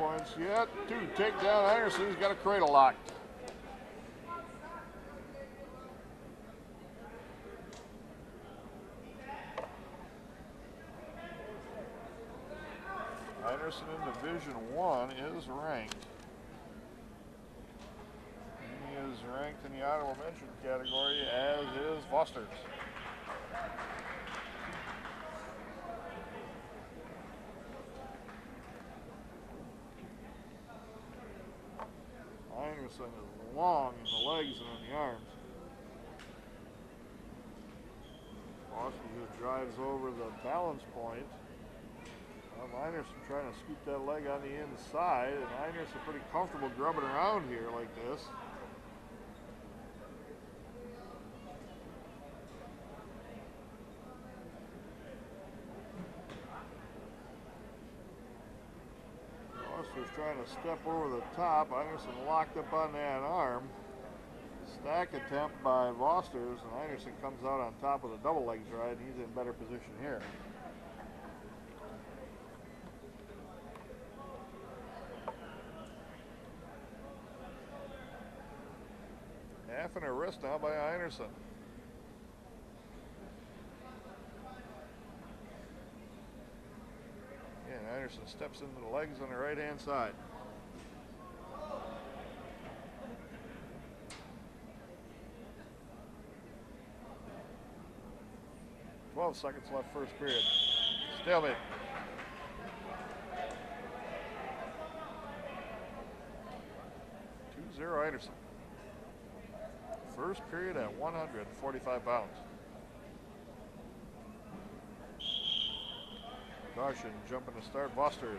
points yet. 2 takedown. Anderson's got a cradle locked. Anderson in Division 1 is ranked. He is ranked in the honorable mention category, as is Foster's. Anderson is long in the legs and in the arms. Foster just drives over the balance point. Anderson trying to scoop that leg on the inside, and Anderson pretty comfortable grubbing around here like this. Foster's trying to step over the top. Anderson locked up on that arm. Stack attempt by Vosters, and Anderson comes out on top with a double legs ride, and he's in better position here. Half and a wrist now by Anderson. And Anderson steps into the legs on the right-hand side. "12 seconds left, first period. Stalemate. "2-0 Anderson. First period at 145 pounds. Caution, jumping to start Vosters.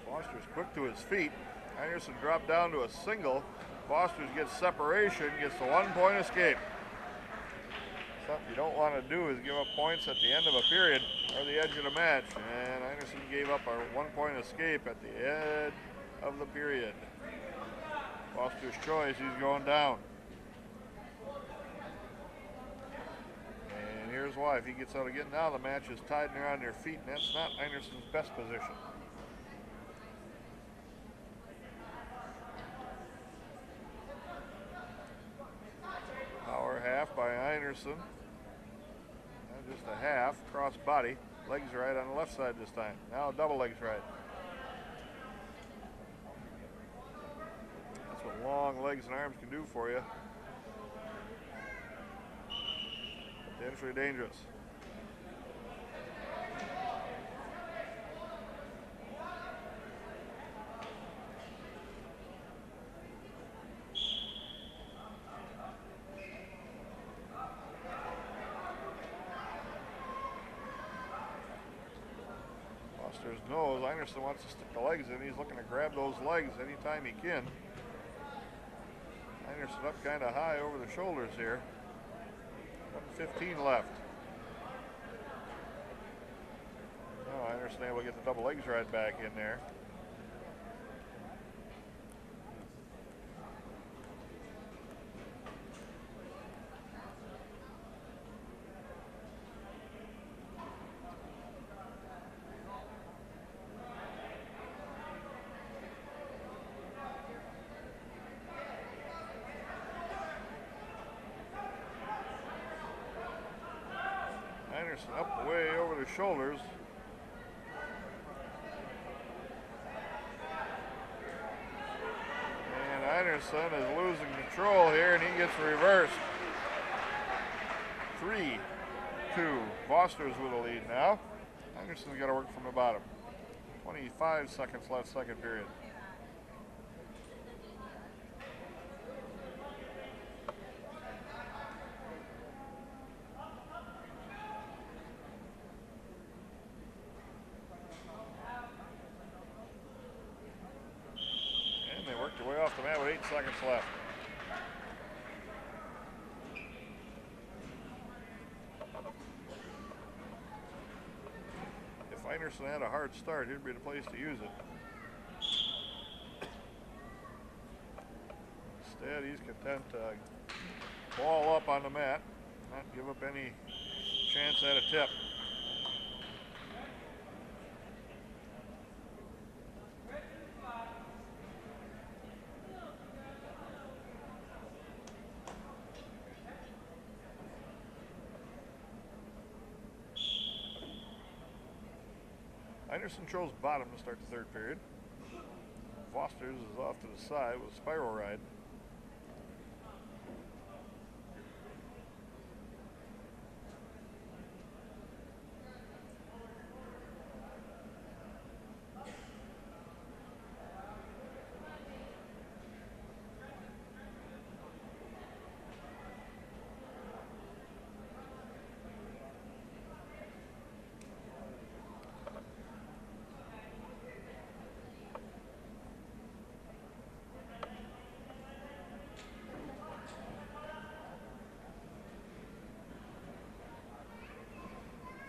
Foster's quick to his feet. Anderson dropped down to a single. Foster's gets separation, gets the 1-point escape. Something you don't want to do is give up points at the end of a period or the edge of the match. And Anderson gave up a 1-point escape at the end of the period. Foster's choice, he's going down. And here's why. If he gets out again, now the match is tied and they're on their feet, and that's not Anderson's best position. Power half by Anderson. And just a half, cross body. Legs right on the left side this time. Now double legs right. That's what long legs and arms can do for you. Potentially dangerous. Foster's knows Anderson wants to stick the legs in. He's looking to grab those legs anytime he can. Anderson up kind of high over the shoulders here. 1:15 left. Oh, Anderson able to get the double legs right back in there. Anderson up way over the shoulders. And Anderson is losing control here, and he gets reversed. 3-2. Foster's with the lead now. Anderson's got to work from the bottom. 25 seconds left, second period. seconds left. If Einerson had a hard start, here'd be the place to use it. Instead, he's content to ball up on the mat, not give up any chance at a tip. Einerson chose bottom to start the third period. Foster's is off to the side with a spiral ride.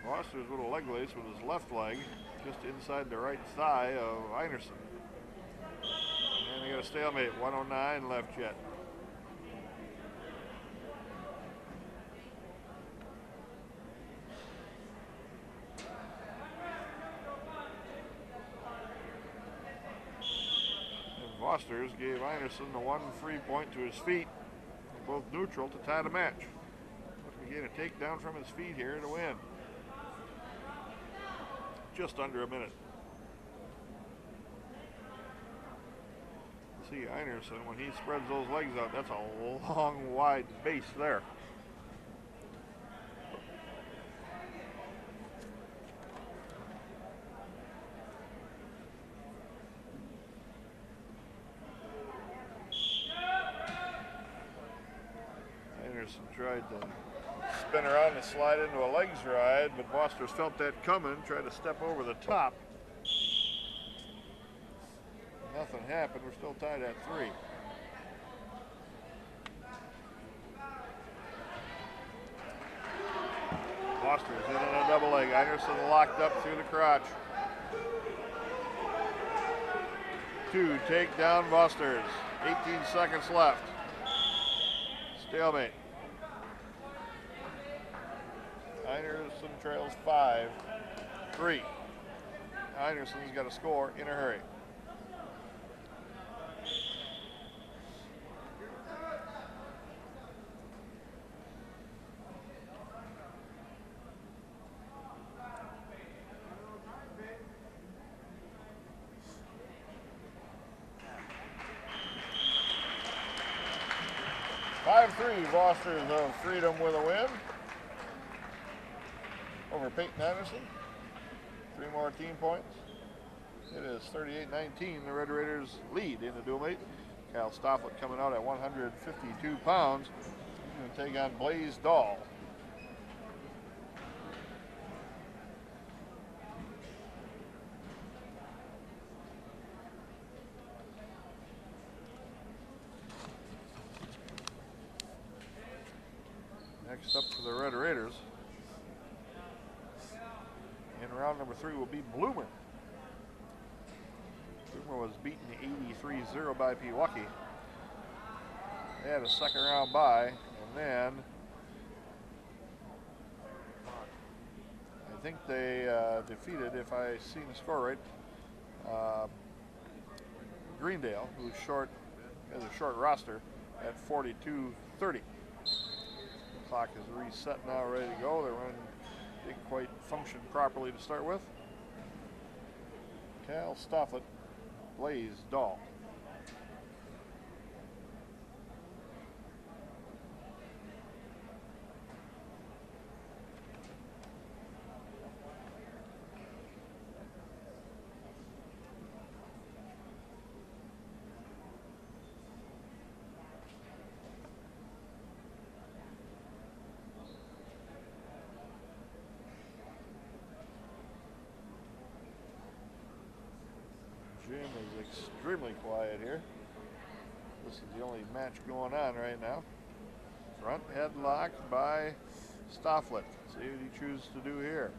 Foster's with a leg lace with his left leg just inside the right thigh of Einerson. And they got a stalemate, 109 left yet. And Foster's gave Einerson the one free point to his feet, both neutral to tie the match. Looking to get a takedown from his feet here to win. Just under a minute. See Einerson, when he spreads those legs out, that's a long, wide base there. Einerson tried to spin around and slide into a legs ride, but Foster's felt that coming, tried to step over the top. Nothing happened, we're still tied at 3. Foster's in on a double leg. Einerson locked up through the crotch. 2, take down Foster's. 18 seconds left. Stalemate. Einerson trails 5-3. Einerson's got to score in a hurry. Foster's of Freedom with a win over Peyton Einerson. 3 more team points. It is 38-19. The Red Raiders lead in the dual mate. Kyle Stofflet coming out at 152 pounds. He's going to take on Blaze Dahl. Next up for the Red Raiders in round number 3 will be Bloomer. Bloomer was beaten 83-0 by Pewaukee. They had a second round bye, and then I think they defeated, if I seen the score right, Greendale, who's short, has a short roster, at 42-30. Clock is reset now, ready to go. Their run didn't quite function properly to start with. Cal Stofflet, Blaze Dahl. Jim is extremely quiet here. This is the only match going on right now. Front headlock by Stofflet. See what he chooses to do here.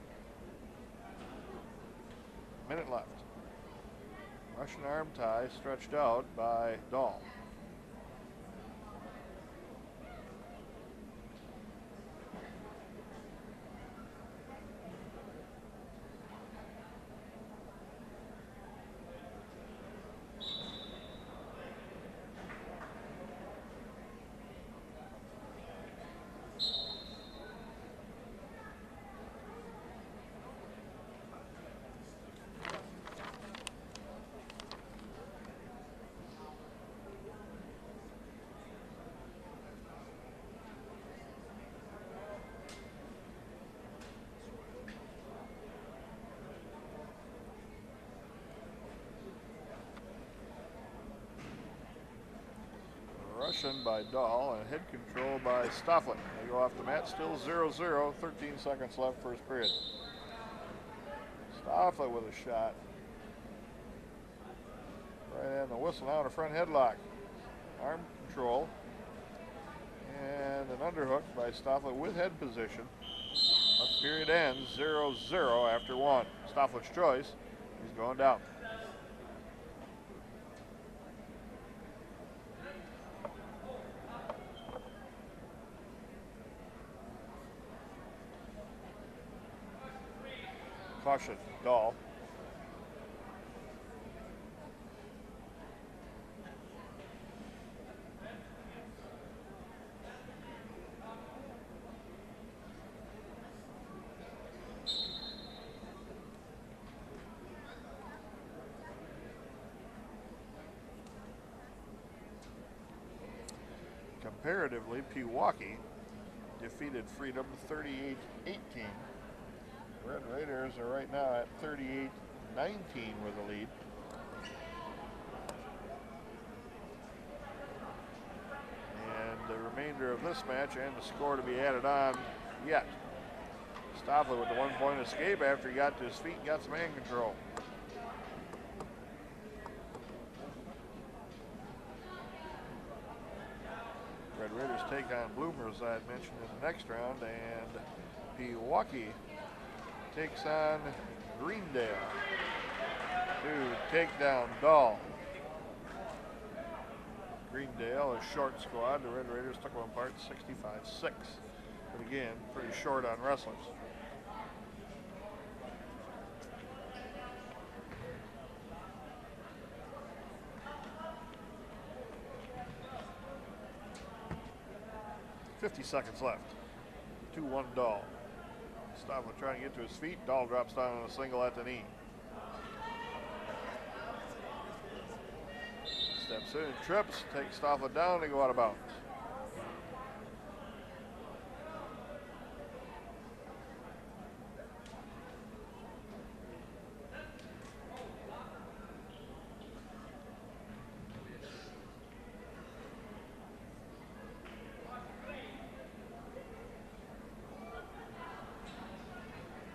Minute left. Russian arm tie stretched out by Dahl. Russian by Dahl and head control by Stofflet. They go off the mat, still 0-0, 13 seconds left first period. Stofflet with a shot. Right in the whistle now, a front headlock. Arm control. And an underhook by Stofflet with head position. The period ends 0-0 after one. Stofflet's choice. He's going down. Caution, Dahl. Comparatively, Pewaukee defeated Freedom 38-18. Red Raiders are right now at 38-19 with the lead. And the remainder of this match and the score to be added on yet. Stofflet with the 1 point escape after he got to his feet and got some hand control. Red Raiders take on Bloomer, as I had mentioned, in the next round, and Pewaukee takes on Greendale to take down Dahl. Greendale, a short squad. The Red Raiders took them apart 65-6. But again, pretty short on wrestlers. .50 seconds left. 2-1 Dahl. Stofflet trying to get to his feet. Dahl drops down on a single at the knee. Steps in and trips. Takes Stofflet down. They go out of bounds.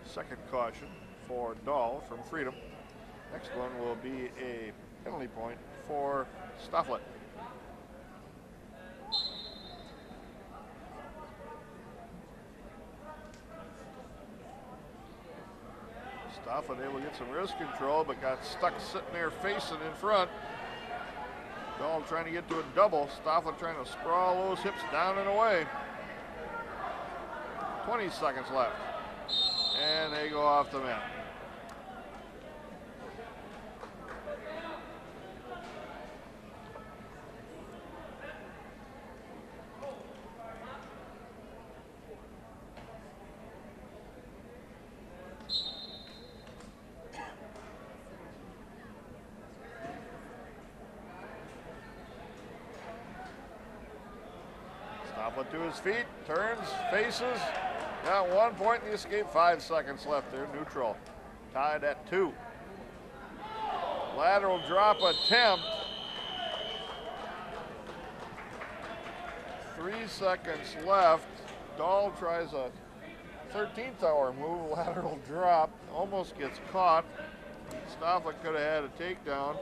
Second caution for Dahl from Freedom. Next one will be a penalty point for Stofflet. Stofflet able to get some wrist control, but got stuck sitting there facing in front. Dahl trying to get to a double. Stofflet trying to sprawl those hips down and away. 20 seconds left. And they go off the mat. Stofflet to his feet, turns, faces. Got 1 point in the escape, 5 seconds left there, neutral. Tied at 2. Lateral drop attempt. 3 seconds left. Dahl tries a 13th hour move, lateral drop, almost gets caught. Stofflet could have had a takedown.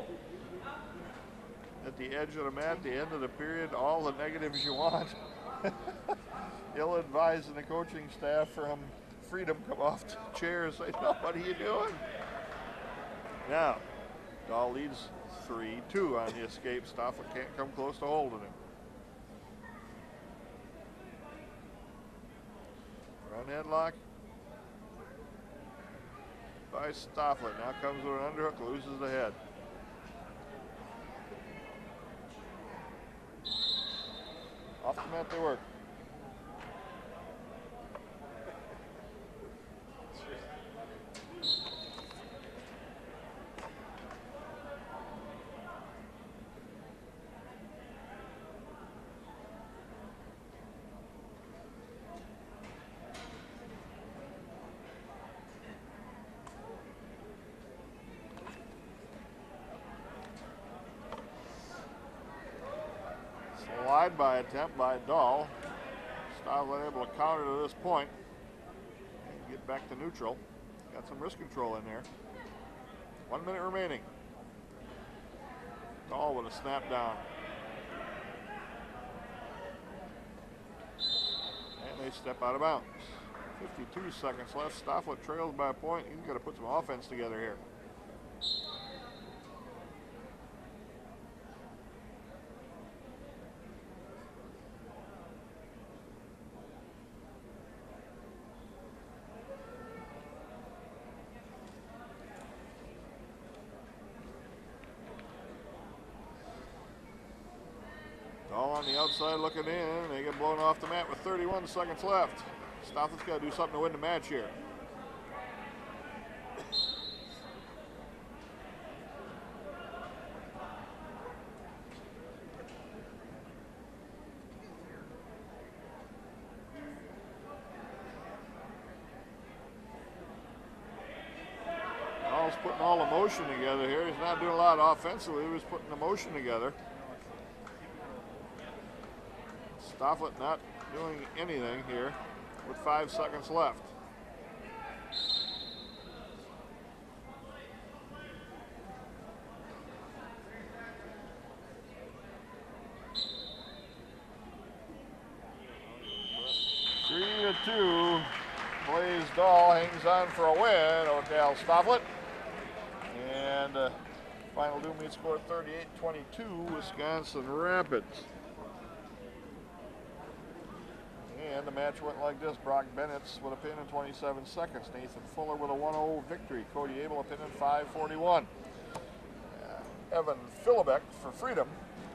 at the edge of the mat at the end of the period, all the negatives you want. Ill-advised and the coaching staff from Freedom come off the chair and say, no, what are you doing? Now, Dahl leads 3-2 on the escape. Stoffel can't come close to holding him. Run headlock by Stoffel. Now comes with an underhook, loses the head. Off the mat they work. Slide by attempt by Dahl. Stoffel able to counter to this point and get back to neutral. Got some wrist control in there. 1 minute remaining. Dahl with a snap down. And they step out of bounds. 52 seconds left. Stoffel trails by a point. He's got to put some offense together here. Dahl on the outside looking in. They get blown off the mat with 31 seconds left. Stoffel's got to do something to win the match here. Dahl's putting all the motion together here. He's not doing a lot offensively. He was putting the motion together. Stoffel not doing anything here with 5 seconds left. Three to 2. Blaze Dahl hangs on for a win over Cal Stoffel. And final do meet score 38-22, Wisconsin Rapids. And the match went like this. Brock Bennett's with a pin in 27 seconds. Nathan Fuller with a 1-0 victory. Cody Abel a pin in 5:41. Evan Philibek for Freedom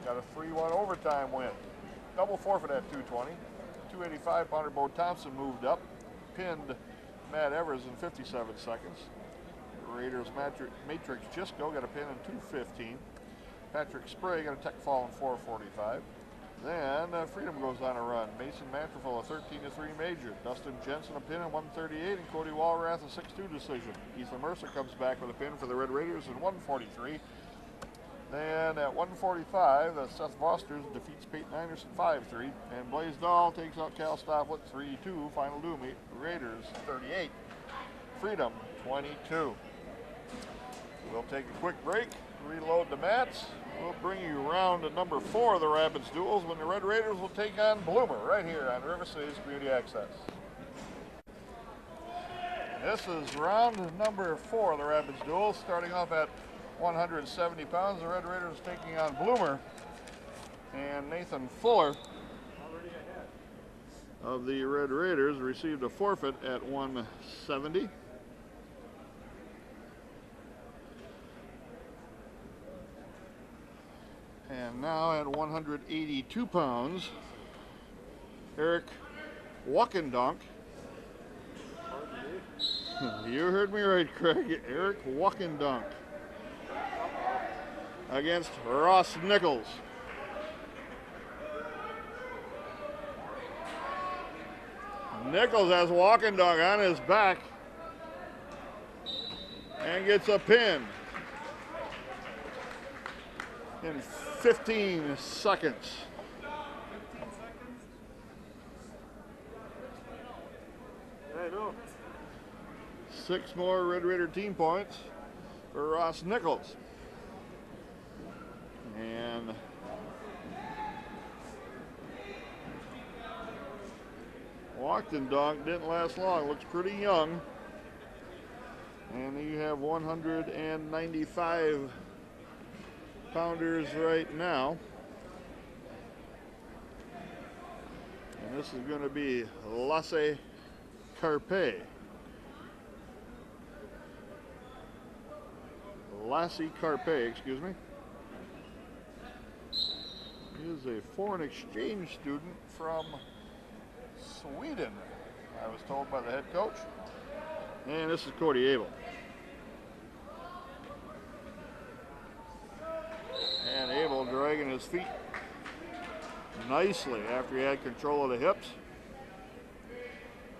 got a 3-1 overtime win. Double forfeit at 220. 285-pounder Bo Thompson moved up. Pinned Matt Evers in 57 seconds. Raiders Matrix Gisco got a pin in 2:15. Patrick Spray got a tech fall in 4:45. Then Freedom goes on a run. Mason Mantrafel a 13-3 major. Dustin Jensen a pin in 1:38, and Cody Walrath a 6-2 decision. Ethan Mercer comes back with a pin for the Red Raiders in 1:43. Then at 1:45, Seth Vosters defeats Peyton Anderson 5-3, and Blaze Dahl takes out Cal Stoffel 3-2. Final do meet Raiders 38, Freedom 22. We'll take a quick break, reload the mats. We'll bring you round to number 4 of the Rapids duels when the Red Raiders will take on Bloomer right here on River City's Community Access. This is round number 4 of the Rapids duels, starting off at 170 pounds. The Red Raiders taking on Bloomer, and Nathan Fuller of the Red Raiders received a forfeit at 170. And now at 182 pounds, Eric Walkendonk. You heard me right, Craig. Eric Walkendonk against Ross Nichols. Nichols has Walkendonk on his back and gets a pin in 15 seconds. 6 more Red Raider team points for Ross Nichols. And walked and dunked, didn't last long, looks pretty young. And you have 195 pounders right now. And this is going to be Lassie Carpe. Lassie Carpe, excuse me. He is a foreign exchange student from Sweden, I was told by the head coach. And this is Cody Abel. And Abel dragging his feet nicely after he had control of the hips.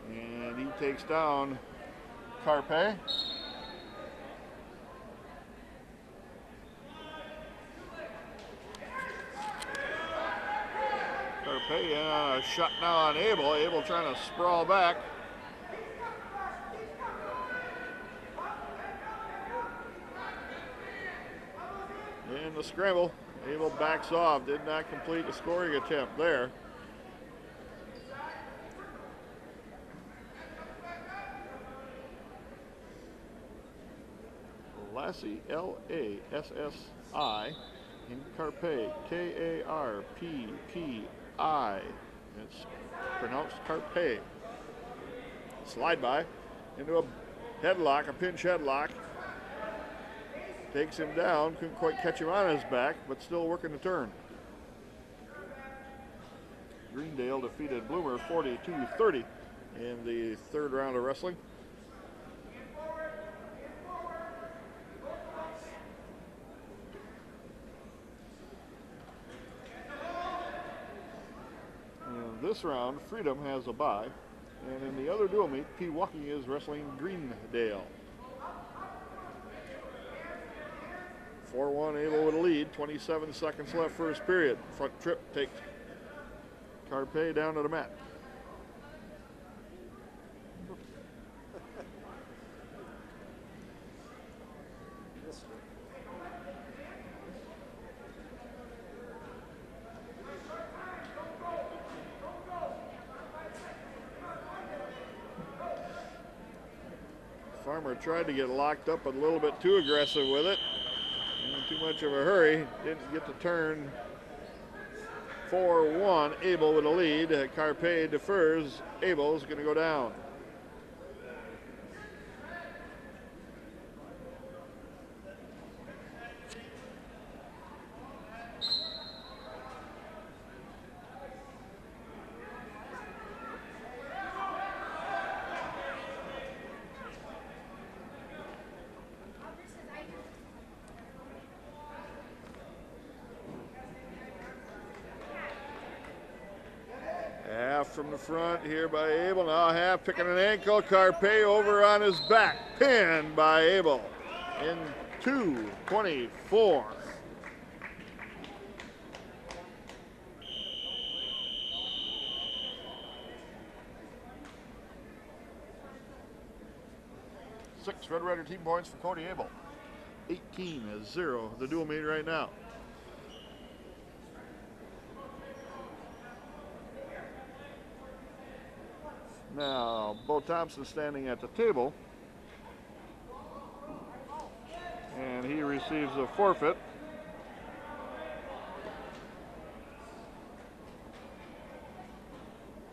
And he takes down Carpe. Carpe shut now on Abel. Abel trying to sprawl back. In the scramble, Abel backs off, did not complete the scoring attempt there. Lassie, L-A-S-S-I, in Carpe, K-A-R-P-P-I. It's pronounced Carpe. Slide by into a headlock, a pinch headlock. Takes him down, couldn't quite catch him on his back, but still working the turn. Greendale defeated Bloomer 42-30 in the third round of wrestling. In this round, Freedom has a bye, and in the other dual meet, Pewaukee is wrestling Greendale. 4-1 Abel with a lead, 27 seconds left first period. Front trip takes Carpe down to the mat. Farmer tried to get locked up a little bit too aggressive with it. Too much of a hurry, didn't get the turn. 4-1, Abel with a lead. Carpe defers, Abel's going to go down. From the front here by Abel. Now half picking an ankle. Carpe over on his back. Pinned by Abel in 2:24. Six Red Raider team points for Cody Abel. 18-0 the dual meet right now. Now, Bo Thompson standing at the table, and he receives a forfeit.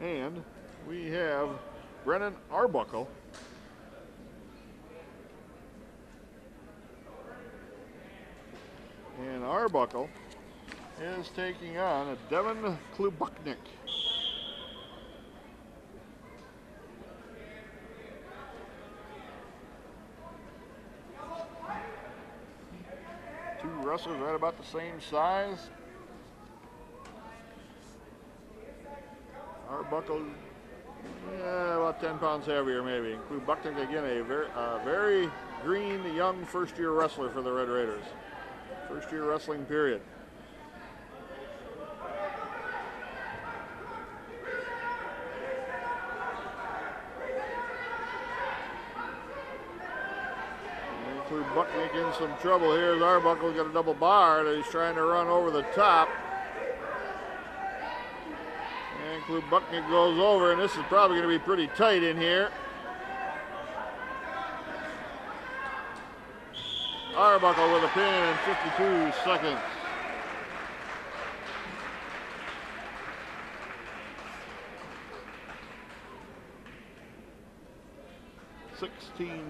And we have Brennan Arbuckle and Arbuckle is taking on a Devin Klubuknik. Wrestlers right about the same size. Arbuckle, about 10 pounds heavier maybe. Klubuknik again, a very green young first-year wrestler for the Red Raiders. First-year wrestling period. Klub Bucknick in some trouble here as Arbuckle's got a double bar that he's trying to run over the top. And Klub Bucknick goes over, and this is probably going to be pretty tight in here. Arbuckle with a pin in 52 seconds.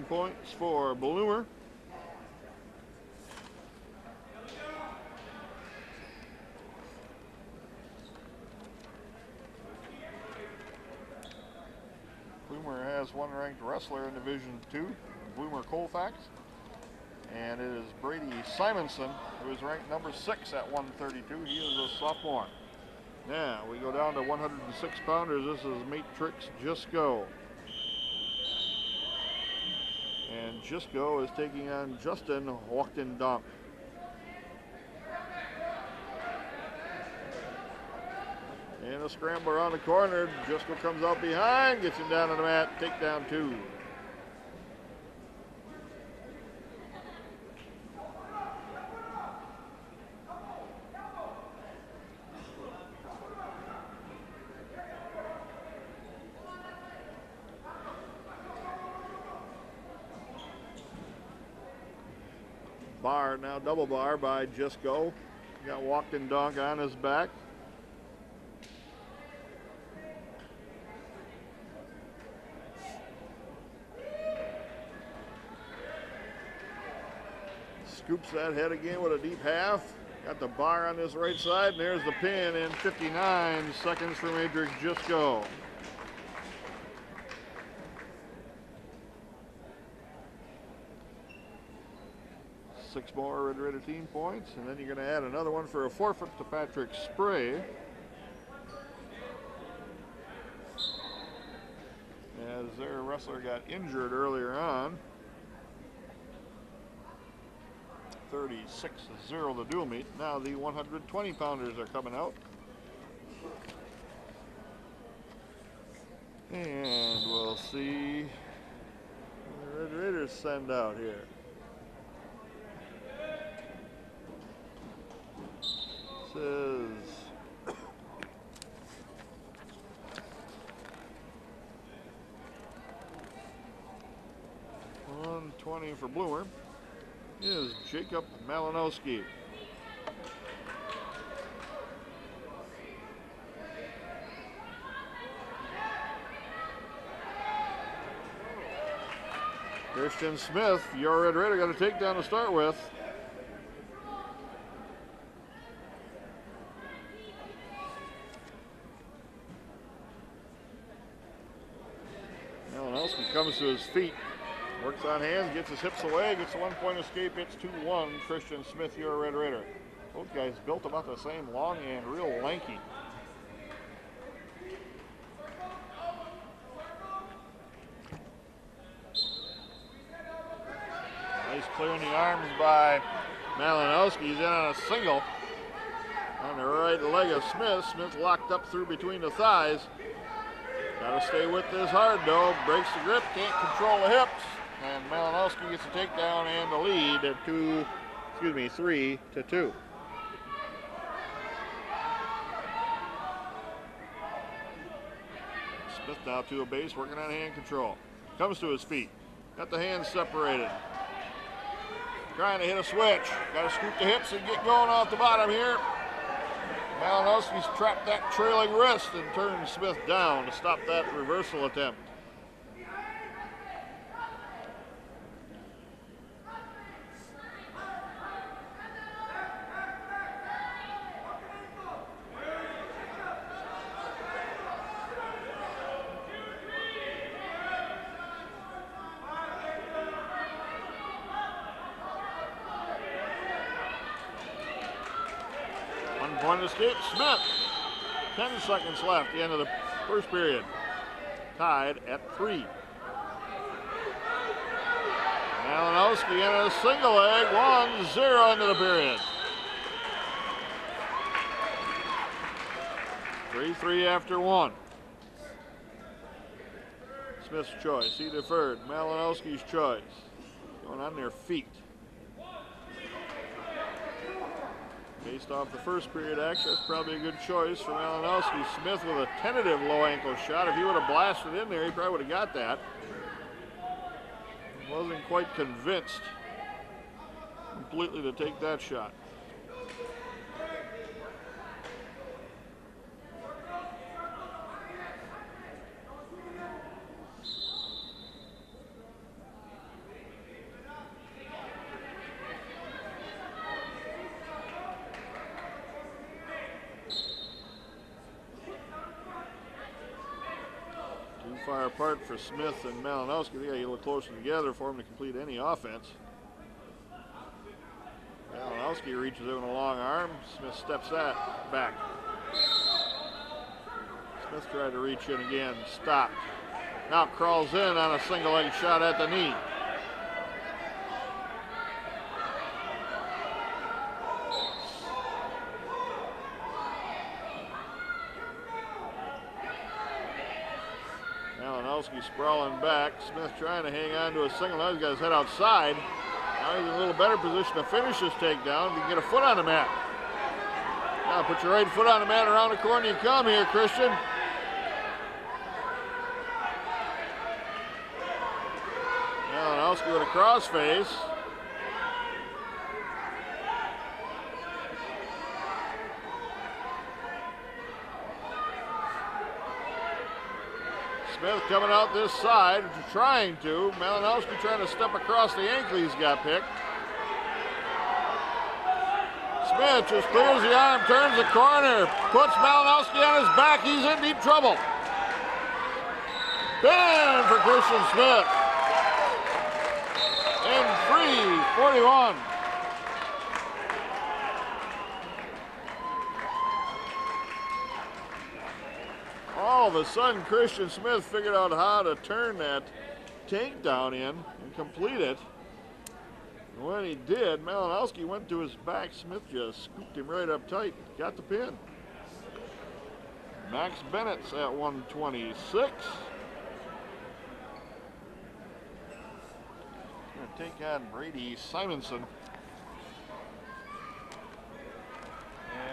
Points for Bloomer. Bloomer has one ranked wrestler in Division II, Bloomer Colfax, and it is Brady Simonson, who is ranked number 6 at 132. He is a sophomore. Now we go down to 106 pounders. This is Matrix Jisco. And Jisco is taking on Justin Walkton Dunk. And a scramble around the corner. Jisco comes out behind, gets him down on the mat, takedown 2. Bar now, double bar by Jisco. Got Walkton Dunk on his back. Scoops that head again with a deep half. Got the bar on this right side, and there's the pin in 59 seconds for Matrix Jisco. Six more Red Raider team points, and then you're going to add another one for a forfeit to Patrick Spray. As their wrestler got injured earlier on. 36-0 the dual meet. Now the 120 pounders are coming out. And we'll see the Red Raiders send out here. Says 120 for Bloomer is Jacob Malinowski. Christian Smith, your Red Raider, got a takedown to start with. Malinowski comes to his feet, works on hands, gets his hips away, gets a 1-point escape, it's 2-1. Christian Smith, your Red Raider. Both guys built about the same, long and real lanky. Nice clearing the arms by Malinowski. He's in on a single on the right leg of Smith. Smith locked up through between the thighs. Got to stay with this hard though. Breaks the grip, can't control the hips. And Malinowski gets a takedown and the lead at 3-2. Smith now to a base, working on hand control. Comes to his feet. Got the hands separated. Trying to hit a switch. Got to scoop the hips and get going off the bottom here. Malinowski's trapped that trailing wrist and turned Smith down to stop that reversal attempt. One escape, Smith. 10 seconds left, the end of the first period. Tied at 3. Malinowski in a single leg, 1-0 into the period. 3-3 after 1. Smith's choice, he deferred. Malinowski's choice. going on their feet. Based off the first period action, that's probably a good choice for Malinowski. Smith with a tentative low ankle shot. If he would have blasted in there, he probably would have got that. Wasn't quite convinced completely to take that shot. Far apart for Smith and Malinowski. They got to get a little closer together for him to complete any offense. Malinowski reaches in with a long arm. Smith steps that back. Smith tried to reach in again, stopped. Now crawls in on a single leg shot at the knee. Malinowski sprawling back. Smith trying to hang on to a single. Now he's got his head outside. Now he's in a little better position to finish this takedown. If you can get a foot on the mat. Now put your right foot on the mat, around the corner you come here, Christian. Malinowski with a crossface. Smith coming out this side, trying to. Malinowski trying to step across the ankle. He's got picked. Smith just clears the arm, turns the corner, puts Malinowski on his back. He's in deep trouble. Pin for Christian Smith. In 3:41. All of a sudden, Christian Smith figured out how to turn that takedown in and complete it. And when he did, Malinowski went to his back. Smith just scooped him right up tight, got the pin. Max Bennett's at 126. Going to take on Brady Simonson.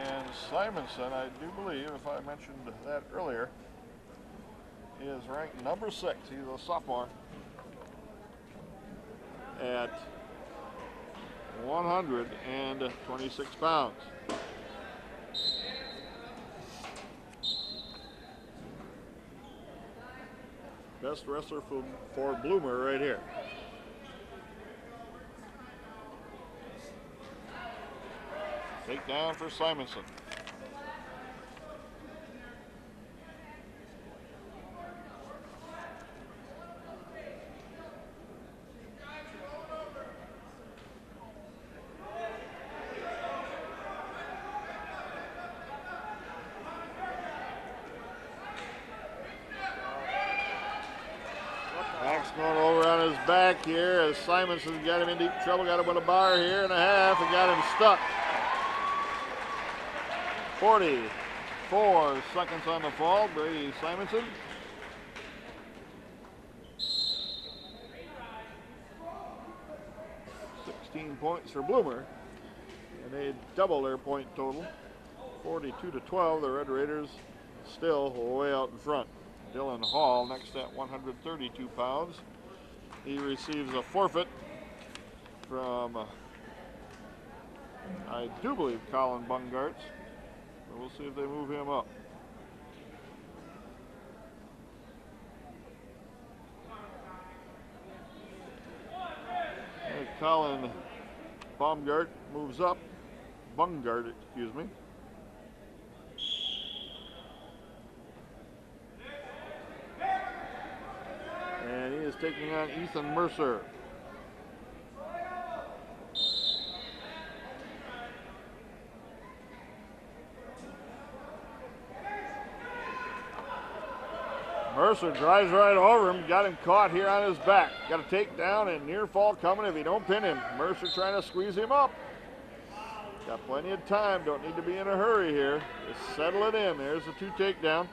And Simonson, I do believe, if I mentioned that earlier, is ranked number 6. He's a sophomore at 126 pounds. Best wrestler for Bloomer right here. Takedown for Simonson. Max going over on his back here as Simonson's got him in deep trouble. Got him with a bar here and a half and got him stuck. 44 seconds on the fall, Brady Simonson. Points for Bloomer, and they double their point total. 42-12, the Red Raiders still way out in front. Dylan Hall next at 132 pounds. He receives a forfeit from, I do believe, Colin Bungartz. So we'll see if they move him up. Colin Bungart moves up. Bungart, excuse me. And he is taking on Ethan Mercer. Mercer drives right over him, got him caught here on his back. Got a takedown and near fall coming if you don't pin him. Mercer trying to squeeze him up. Got plenty of time, don't need to be in a hurry here. Just settle it in. There's the 2 takedown.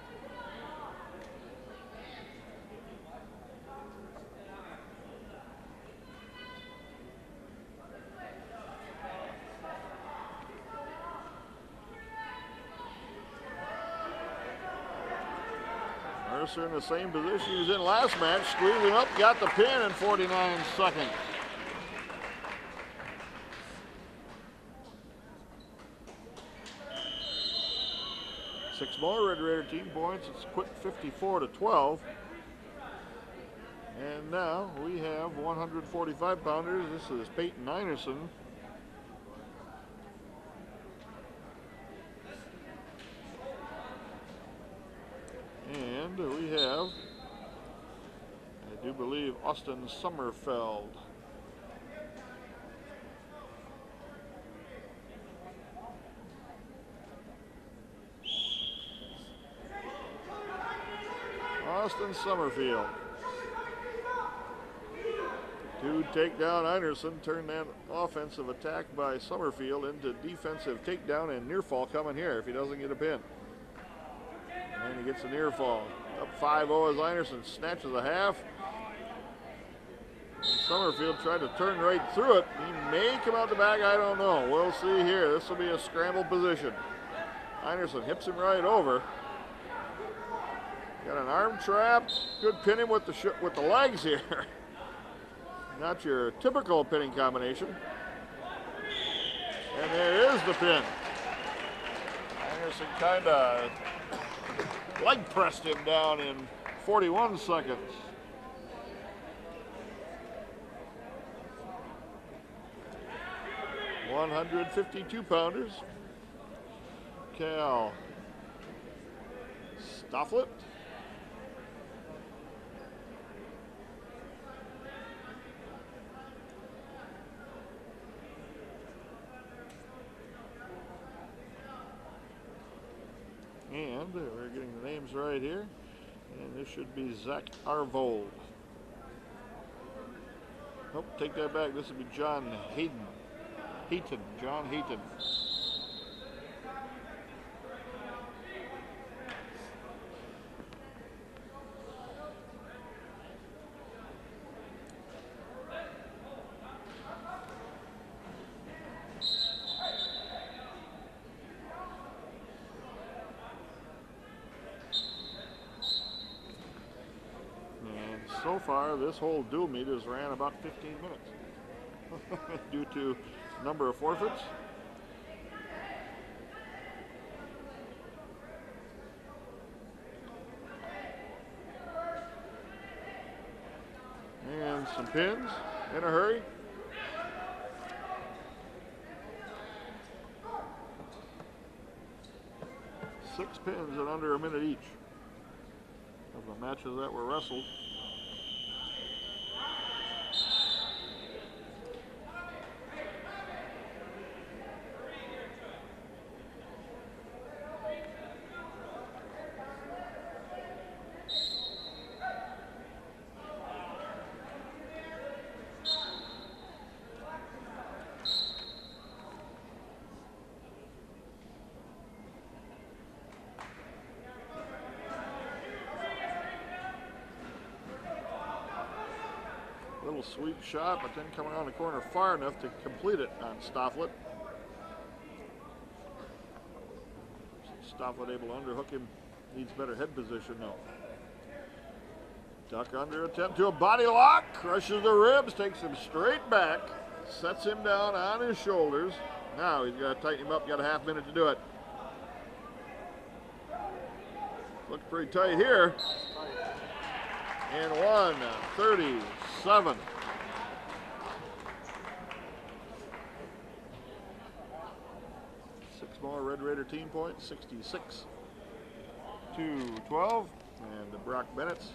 Foster in the same position he was in last match, squeezing up, got the pin in 49 seconds. Six more Red Raider team points. It's quick 54-12. And now we have 145 pounders. This is Peyton Einerson. And we have, I do believe, Austin Sommerfeld. Austin Summerfield. To take down Einerson, turn that offensive attack by Summerfield into defensive takedown and near fall coming here if he doesn't get a pin. And he gets a near fall. Up 5-0 as Einerson snatches a half. And Summerfield tried to turn right through it. He may come out the back, I don't know. We'll see here. This will be a scramble position. Einerson hips him right over. Got an arm trap. Good pin him with the legs here. Not your typical pinning combination. And there is the pin. Anderson kind of leg pressed him down in 41 seconds. $152 Cal Stofflet. And we're getting the names right here. And this should be Zach Arvold. Nope, take that back. This would be John Hayden. John Hayton. So far, this whole dual meet has ran about 15 minutes due to number of forfeits. And some pins in a hurry. Six pins in under a minute each of the matches that were wrestled. Little sweep shot, but then coming around the corner far enough to complete it on Stofflet. Stofflet able to underhook him. Needs better head position though. Duck under attempt to a body lock. Crushes the ribs, takes him straight back. Sets him down on his shoulders. Now he's got to tighten him up. Got a half minute to do it. Looks pretty tight here. And 1:37. Six more Red Raider team points, 66-12. And Brock Bennett's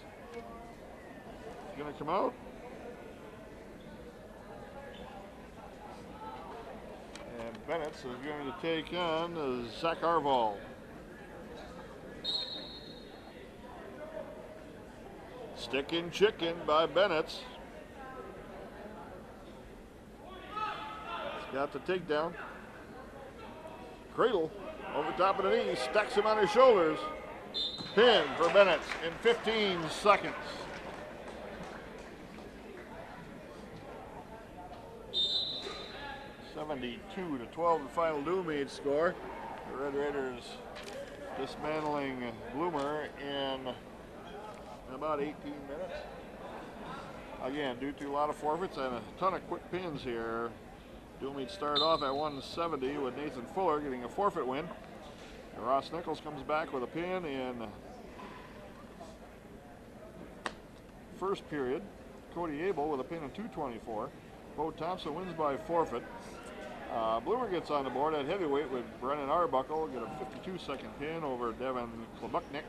going to come out. And Bennett's is going to take on Zach Arvold. Sticking chicken by Bennett's. He's got the takedown. Cradle over top of the knee, stacks him on his shoulders. Pin for Bennett's in 15 seconds. $72-12 the final dual meet score. The Red Raiders dismantling Bloomer in about 18 minutes. Again, due to a lot of forfeits and a ton of quick pins here. Dual meet started off at 170 with Nathan Fuller getting a forfeit win. And Ross Nichols comes back with a pin in first period. Cody Abel with a pin in 224. Bo Thompson wins by forfeit. Bloomer gets on the board at heavyweight with Brennan Arbuckle, get a 52-second pin over Devin Klobuknik.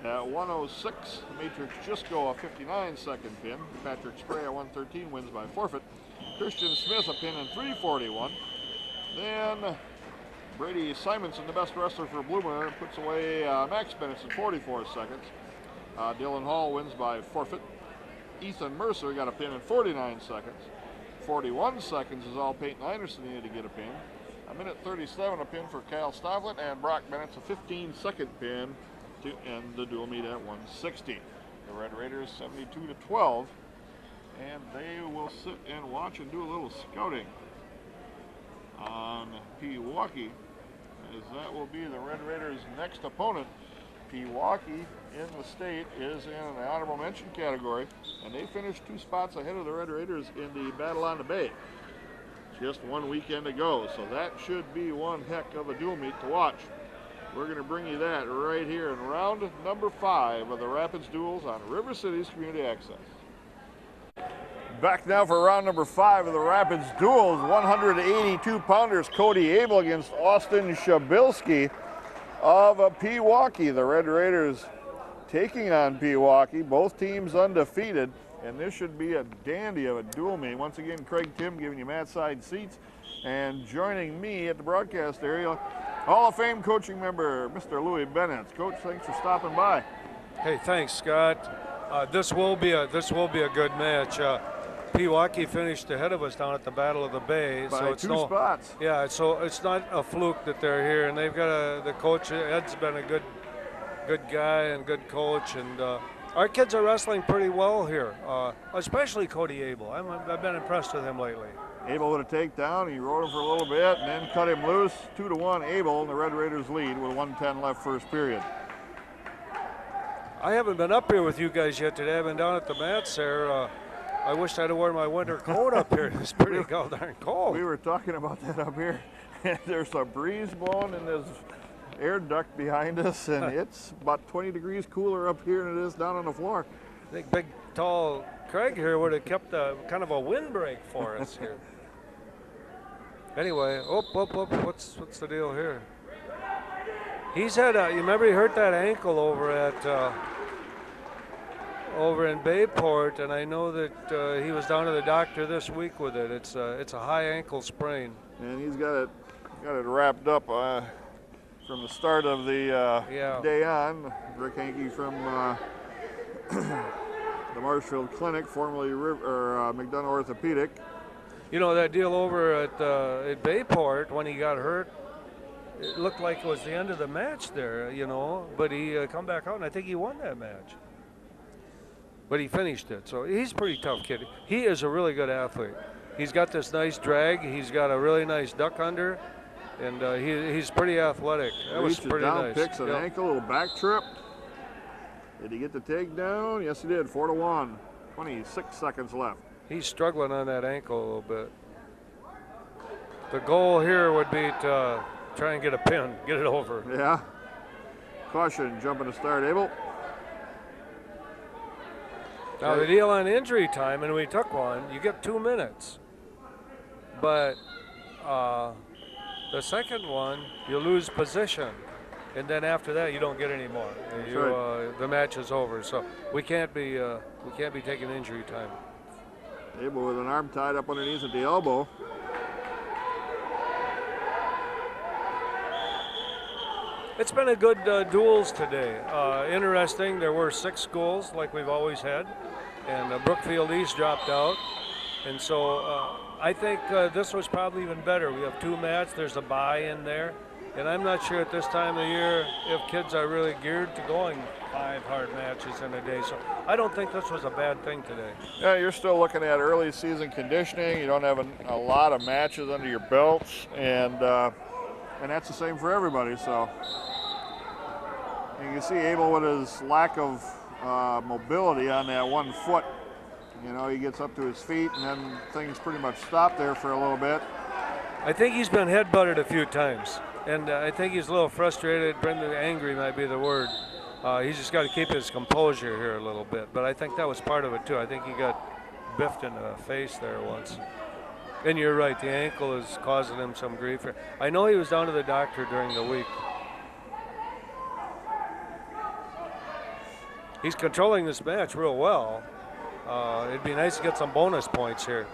At 106, Matrix Jisco a 59-second pin. Patrick Spray at 113 wins by forfeit. Christian Smith a pin in 341. Then Brady Simonson, the best wrestler for Bloomer, puts away Max Bennett in 44 seconds. Dylan Hall wins by forfeit. Ethan Mercer got a pin in 49 seconds. 41 seconds is all Peyton Anderson needed to get a pin. A minute 37 a pin for Kyle Stavlet, and Brock Bennett's a 15-second pin to end the dual meet at 160. The Red Raiders 72-12, and they will sit and watch and do a little scouting on Pewaukee, as that will be the Red Raiders' next opponent. Pewaukee in the state is in the honorable mention category, and they finished 2 spots ahead of the Red Raiders in the Battle on the Bay. Just 1 weekend to go, so that should be one heck of a dual meet to watch. We're going to bring you that right here in round number 5 of the Rapids Duels on River City's Community Access. Back now for round number 5 of the Rapids Duels. 182-pounders Cody Abel against Austin Shabilsky of Pewaukee. The Red Raiders taking on Pewaukee. Both teams undefeated, and this should be a dandy of a duel meet. Once again, Craig Tim giving you mat side seats, and joining me at the broadcast area, Hall of Fame coaching member, Mr. Louis Bennett. Coach, thanks for stopping by. Hey, thanks, Scott. This will be a good match. Pewaukee finished ahead of us down at the Battle of the Bay, By so it's 2 spots. Yeah, so it's not a fluke that they're here, and they've got the coach. Ed's been a good guy and good coach, and our kids are wrestling pretty well here, especially Cody Abel. I've been impressed with him lately. Abel with a takedown. He rode him for a little bit and then cut him loose. 2-1 Abel, and the Red Raiders lead with 1:10 left first period. I haven't been up here with you guys yet today. I've been down at the mats there. I wish I'd have worn my winter coat up here. It's pretty darn cold. We were talking about that up here. There's a breeze blowing and there's air duct behind us, and it's about 20 degrees cooler up here than it is down on the floor. I think big, tall Craig here would have kept kind of a windbreak for us here. Anyway, what's the deal here? He's had you remember he hurt that ankle over in Bayport, and I know that he was down to the doctor this week with it. It's a high ankle sprain. And he's got it wrapped up from the start of the day on. Rick Hankey from the Marshfield Clinic, formerly McDonough Orthopedic. You know, that deal over at Bayport when he got hurt, it looked like it was the end of the match there, you know, but he come back out, and I think he won that match. But he finished it, so he's a pretty tough kid. He is a really good athlete. He's got this nice drag. He's got a really nice duck under, and he's pretty athletic. That was pretty nice. Picks an ankle, little back trip. Did he get the takedown? Yes, he did. 4-1. 26 seconds left. He's struggling on that ankle a little bit. The goal here would be to try and get a pin, get it over. Yeah. Caution, jumping to start, Abel. Now the deal on injury time, and we took one, you get 2 minutes. But the second one, you lose position. And then after that, you don't get any more. The match is over. So we can't be taking injury time. Abel with an arm tied up underneath at the elbow. It's been a good duels today. Interesting. There were 6 goals like we've always had, and Brookfield East dropped out. And so I think this was probably even better. We have 2 mats. There's a bye in there. And I'm not sure at this time of year if kids are really geared to going 5 hard matches in a day. So I don't think this was a bad thing today. Yeah, you're still looking at early season conditioning. You don't have a lot of matches under your belts, and that's the same for everybody. So you can see Abel with his lack of mobility on that one foot. You know, he gets up to his feet, and then things pretty much stop there for a little bit. I think he's been headbutted a few times, and I think he's a little frustrated. Angry might be the word. He's just got to keep his composure here a little bit. But I think that was part of it too. I think he got biffed in the face there once. And you're right, the ankle is causing him some grief. I know he was down to the doctor during the week. He's controlling this match real well. It'd be nice to get some bonus points here.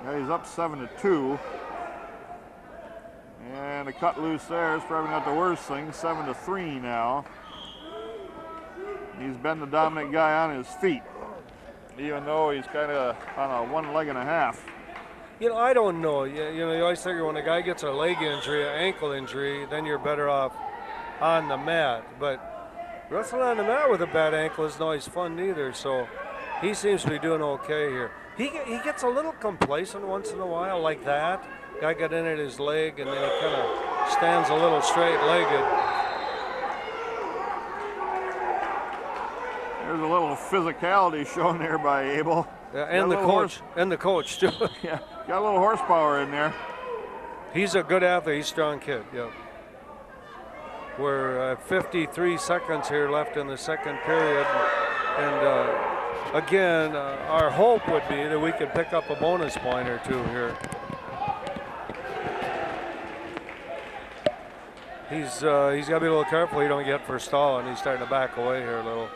Yeah, he's up 7-2. And a cut loose there is probably not the worst thing. 7-3 now. He's been the dominant guy on his feet, even though he's kind of on a 1 leg and a half. You know, I don't know. You know, you always figure when a guy gets a leg injury, an ankle injury, then you're better off on the mat. But wrestling on the mat with a bad ankle isn't always fun either. So he seems to be doing okay here. He gets a little complacent once in a while like that. Guy got in at his leg, and then he kind of stands a little straight-legged. There's a little physicality shown there by Abel. Yeah, and the coach too. Yeah, got a little horsepower in there. He's a good athlete. He's a strong kid. Yep. We're 53 seconds here left in the second period, and again, our hope would be that we could pick up a bonus point or two here. He's got to be a little careful he don't get for a stall, and he's starting to back away here a little.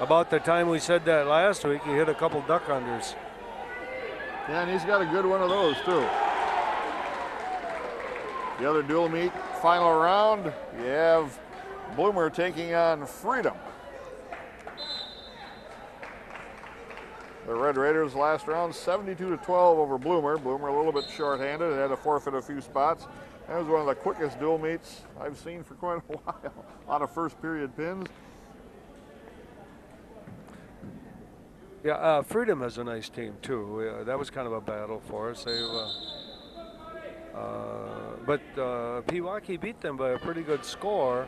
About the time we said that last week, he hit a couple duck unders. Yeah, and he's got a good one of those too. The other dual meet, final round, you have Bloomer taking on Freedom. The Red Raiders last round, 72-12 over Bloomer. Bloomer a little bit short-handed, had to forfeit a few spots. That was one of the quickest dual meets I've seen for quite a while. A lot of first period pins. Yeah, Freedom is a nice team too. That was kind of a battle for us. But Pewaukee beat them by a pretty good score.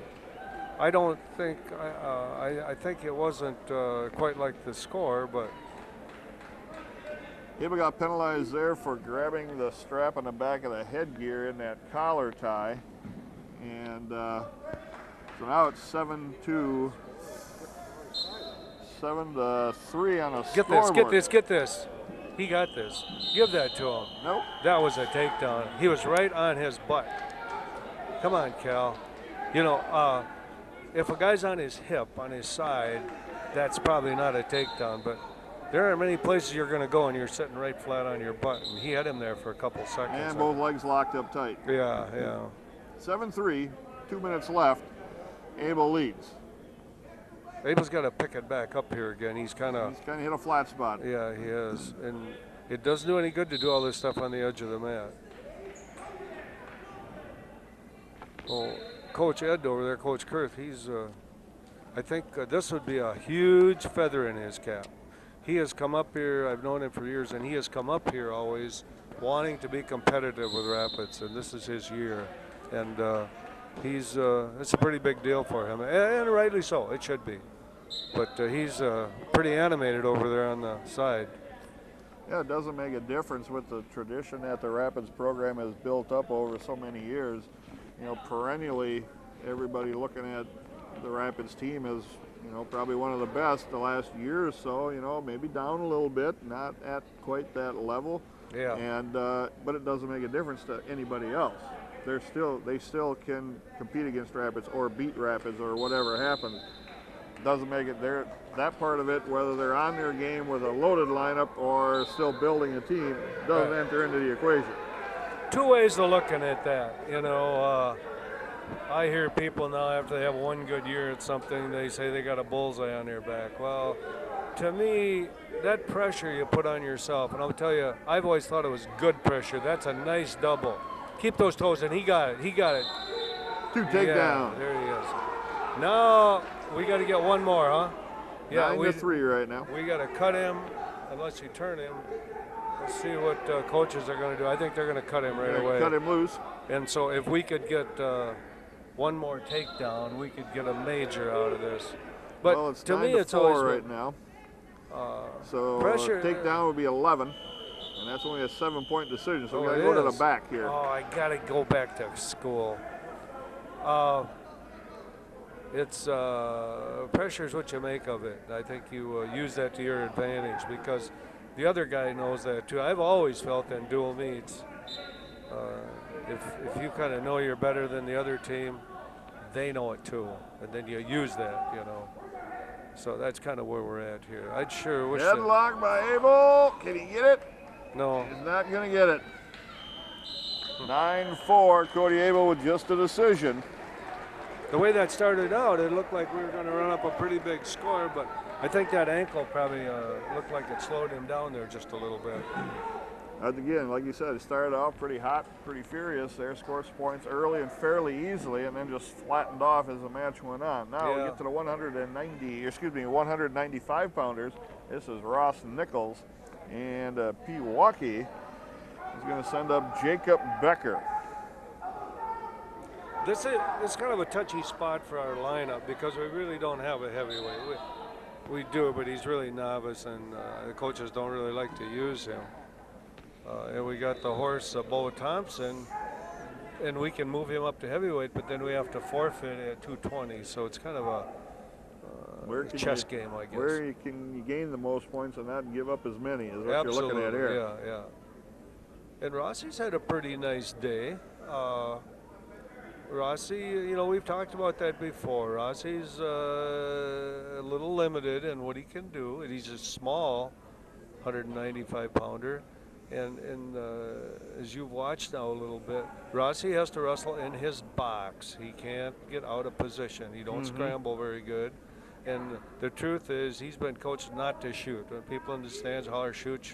I don't think, I think it wasn't quite like the score, but. Abel got penalized there for grabbing the strap on the back of the headgear in that collar tie. And so now it's 7-2. 7-3 on a scoreboard. Get this. He got this. Give that to him. Nope. That was a takedown. He was right on his butt. Come on, Cal. You know, if a guy's on his hip, on his side, that's probably not a takedown, but there are many places you're going to go and you're sitting right flat on your butt, and he had him there for a couple seconds. And both legs locked up tight. Yeah, yeah. 7-3, 2 minutes left. Abel leads. Abel's got to pick it back up here again. He's kind of hit a flat spot. Yeah, he is. And it doesn't do any good to do all this stuff on the edge of the mat. Well, Coach Ed over there, Coach Kurth, he's, I think this would be a huge feather in his cap. He has come up here, I've known him for years, and he has come up here always wanting to be competitive with Rapids, and this is his year. And it's a pretty big deal for him, and rightly so, it should be. But he's pretty animated over there on the side. Yeah, it doesn't make a difference with the tradition that the Rapids program has built up over so many years. You know, perennially, everybody looking at the Rapids team as, you know, probably one of the best the last year or so, you know, maybe down a little bit, not at quite that level. Yeah. And, but it doesn't make a difference to anybody else. They still can compete against Rapids or beat Rapids or whatever happens. Doesn't make it there. That part of it, whether they're on their game with a loaded lineup or still building a team, doesn't enter into the equation. Two ways of looking at that. You know, I hear people now after they have one good year at something, they say they got a bullseye on their back. Well, to me, that pressure you put on yourself, and I'll tell you, I've always thought it was good pressure. That's a nice double. Keep those toes in. He got it. 2 takedowns. There he is. Now we got to get one more, huh? Yeah, 9-3 right now. We got to cut him unless you turn him. Let's see what coaches are going to do. I think they're going to cut him right away. Cut him loose. And so if we could get one more takedown, we could get a major out of this. But well, it's to 9 me, to it's 4 always right now. So pressure. takedown would be 11, and that's only a 7-point decision. So we got to it go to the is. back here. Oh, I got to go back to school. It's pressure is what you make of it. I think you use that to your advantage because the other guy knows that too. I've always felt in dual meets, if you kind of know you're better than the other team, they know it too, and then you use that, you know. So that's kind of where we're at here. I'd sure wish that. Headlock by Abel. Can he get it? No. He's not going to get it. 9-4. Cody Abel with just a decision. The way that started out, it looked like we were going to run up a pretty big score, but I think that ankle probably looked like it slowed him down there just a little bit. Again, like you said, it started out pretty hot, pretty furious there, scored some points early and fairly easily, and then just flattened off as the match went on. Now we get to the 195 pounders. This is Ross Nichols, and Pewaukee is going to send up Jacob Becker. This is kind of a touchy spot for our lineup because we really don't have a heavyweight. We do, but he's really novice, and the coaches don't really like to use him. And we got the horse Bo Thompson, and we can move him up to heavyweight, but then we have to forfeit at 220. So it's kind of a chess game, I guess. Where can you gain the most points and not give up as many is what Absolutely, you're looking at here. Yeah. And Rossi's had a pretty nice day. Rossi, you know, we've talked about that before. Rossi's a little limited in what he can do. And he's a small 195-pounder. And as you've watched now a little bit, Rossi has to wrestle in his box. He can't get out of position. He don't scramble very good. And the truth is, he's been coached not to shoot. When people in the stands holler, shoot,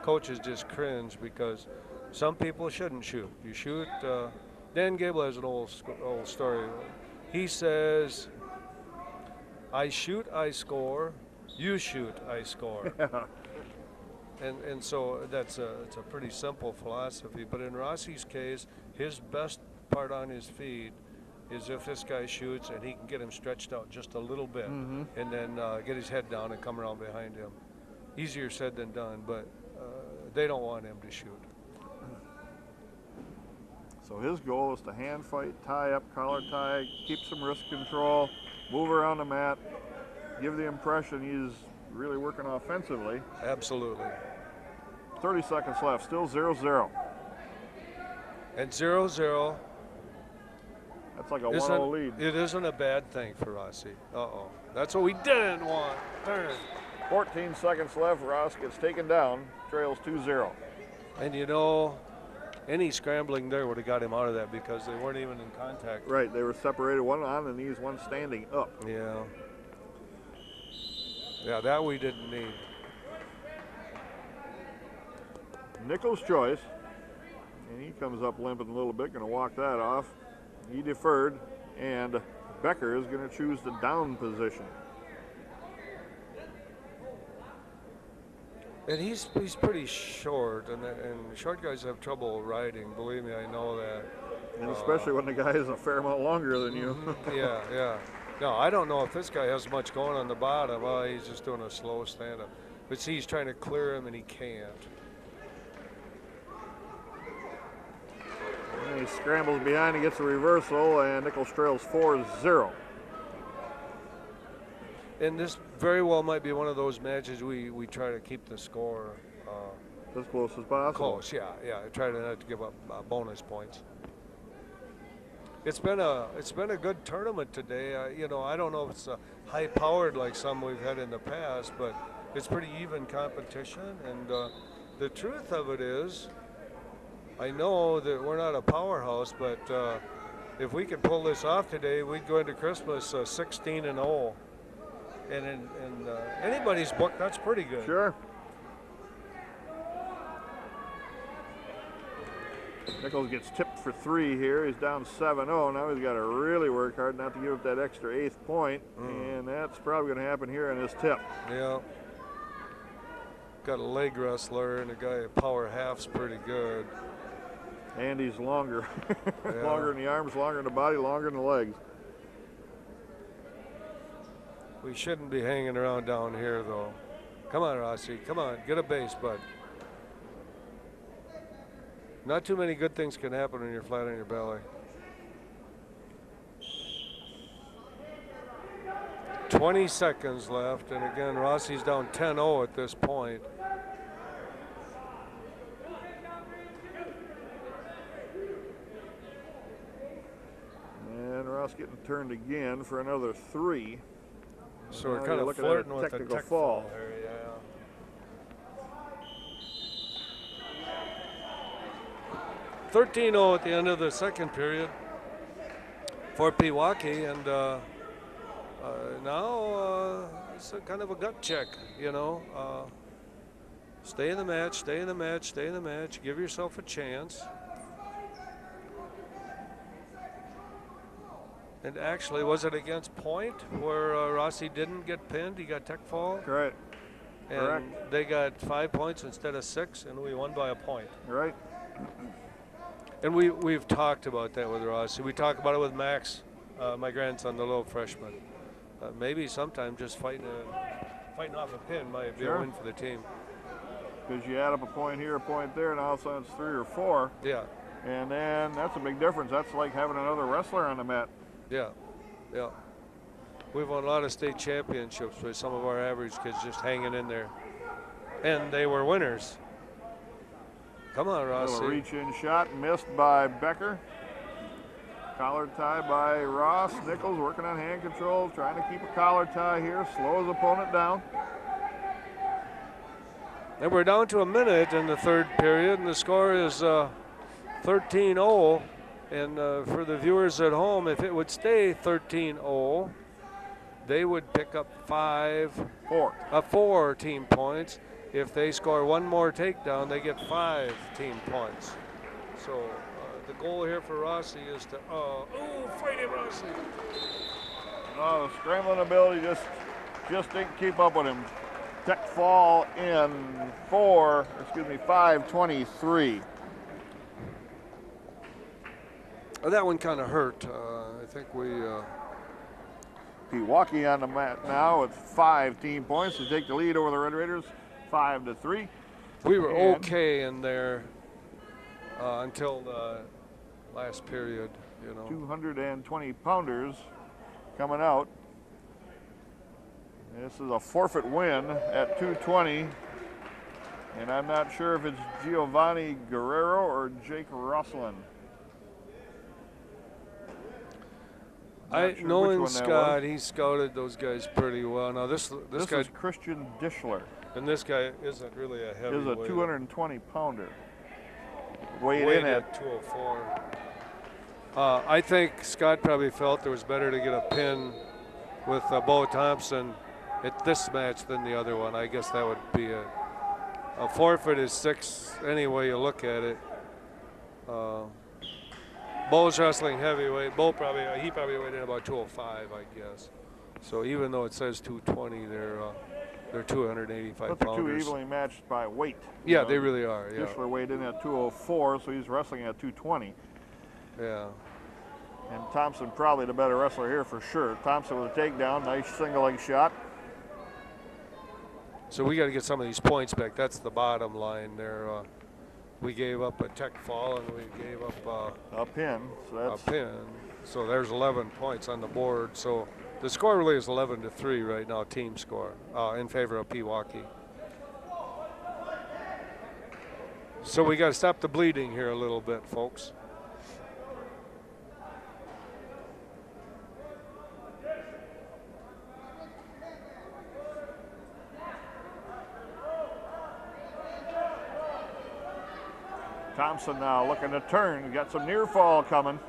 coaches just cringe because some people shouldn't shoot. You shoot. Dan Gable has an old story. He says, I shoot, I score. You shoot, I score. And so it's a pretty simple philosophy. But in Rossi's case, his best part on his feet is if this guy shoots and he can get him stretched out just a little bit and then get his head down and come around behind him. Easier said than done, but they don't want him to shoot. So his goal is to hand fight, tie up, collar tie, keep some wrist control, move around the mat, give the impression he's really working offensively. Absolutely. 30 seconds left, still 0-0. And 0-0. That's like a 1-0 lead. It isn't a bad thing for Rossi. Uh-oh. That's what we didn't want. Turn. 14 seconds left, Ross gets taken down, trails 2-0. And you know, any scrambling there would have got him out of that because they weren't even in contact. Right, they were separated, one on the knees, one standing up. Yeah. Yeah, that we didn't need. Nichols' choice, and he comes up limping a little bit, going to walk that off. He deferred, and Becker is going to choose the down position. And he's pretty short, and short guys have trouble riding. Believe me, I know that. And especially when the guy is a fair amount longer than you. Yeah. No, I don't know if this guy has much going on the bottom. Oh, he's just doing a slow stand-up. But see, he's trying to clear him, and he can't. And he scrambles behind, he gets a reversal, and Nichols trails 4-0. And this very well might be one of those matches we try to keep the score as close as possible. Close, yeah. Try to not to give up bonus points. It's been a good tournament today. You know, I don't know if it's high-powered like some we've had in the past, but it's pretty even competition. And the truth of it is, I know that we're not a powerhouse, but if we could pull this off today, we'd go into Christmas 16-0. And in anybody's book, that's pretty good. Sure. Nichols gets tipped for 3 here. He's down 7-0. Now he's got to really work hard not to give up that extra 8th point. And that's probably going to happen here in this tip. Yeah. Got a leg wrestler and a guy at power half's pretty good. And he's longer. Longer in the arms, longer in the body, longer in the legs. We shouldn't be hanging around down here, though. Come on, Rossi. Come on, get a base, bud. Not too many good things can happen when you're flat on your belly. 20 seconds left, and again, Rossi's down 10-0 at this point. And Ross getting turned again for another 3. So we're kind of flirting with a technical tech fall here, yeah. 13-0 at the end of the second period for Pewaukee, and now it's a kind of a gut check, you know. Stay in the match, stay in the match, stay in the match. Give yourself a chance. And actually, was it against Point where Rossi didn't get pinned? He got tech fall? Correct. And Correct. they got 5 points instead of 6, and we won by a point. Right. And we've talked about that with Rossi. We talk about it with Max, my grandson, the little freshman. Maybe sometime just fighting off a pin might be a win for the team. Because you add up a point here, a point there, and all of a sudden it's 3 or 4. Yeah. And then that's a big difference. That's like having another wrestler on the mat. Yeah, yeah. We've won a lot of state championships with some of our average kids just hanging in there. And they were winners. Come on, Rossi. A reach-in shot missed by Becker. Collar tie by Ross. Nichols working on hand control, trying to keep a collar tie here. Slow his opponent down. And we're down to a minute in the third period, and the score is 13-0. And for the viewers at home, if it would stay 13-0, they would pick up 4 team points. If they score one more takedown, they get 5 team points. So the goal here for Rossi is to, fight him, Rossi. No, the scrambling ability just didn't keep up with him. Tech fall in 5:23. That one kind of hurt. I think we. Pewaukee on the mat now with 5 team points to take the lead over the Red Raiders, 5-3. We were okay in there until the last period, you know. 220 pounders coming out. This is a forfeit win at 220. And I'm not sure if it's Giovanni Guerrero or Jake Rosslin. Knowing Scott, he scouted those guys pretty well. Now this guy is Christian Dischler. And this guy isn't really a heavy. Is a 220 pounder. Weighed in at 204. I think Scott probably felt it was better to get a pin with Bo Thompson at this match than the other one. I guess that would be a forfeit is 6 any way you look at it. Bo's wrestling heavyweight. Bo he probably weighed in about 205, I guess. So even though it says 220, they're 285 but they're pounders. too evenly matched by weight. Yeah, they really are. Yeah. Dischler weighed in at 204, so he's wrestling at 220. Yeah. And Thompson probably the better wrestler here for sure. Thompson with a takedown, nice single leg shot. So we got to get some of these points back. That's the bottom line there. We gave up a tech fall and we gave up a pin. So that's a pin. So there's 11 points on the board. So the score really is 11-3 right now, team score, in favor of Pewaukee. So we got to stop the bleeding here a little bit, folks. Thompson now looking to turn. Got some near fall coming.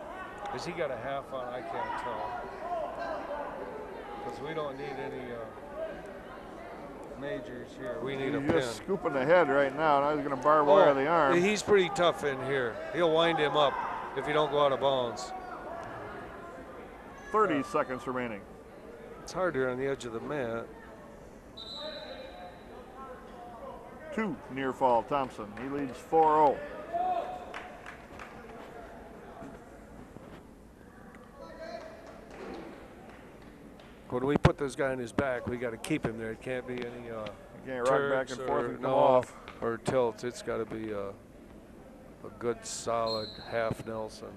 Has he got a half on? I can't tell. Because we don't need any majors here. We need a pin. He's just scooping the head right now. Now he's going to barbed wire the arm. He's pretty tough in here. He'll wind him up if you don't go out of bounds. 30 seconds remaining. It's harder on the edge of the mat. 2 near fall Thompson. He leads 4-0. When we put put this guy on his back. We got to keep him there. It can't be any You can't rock back turns and forth or and come off. or tilts. It's got to be a good solid half Nelson.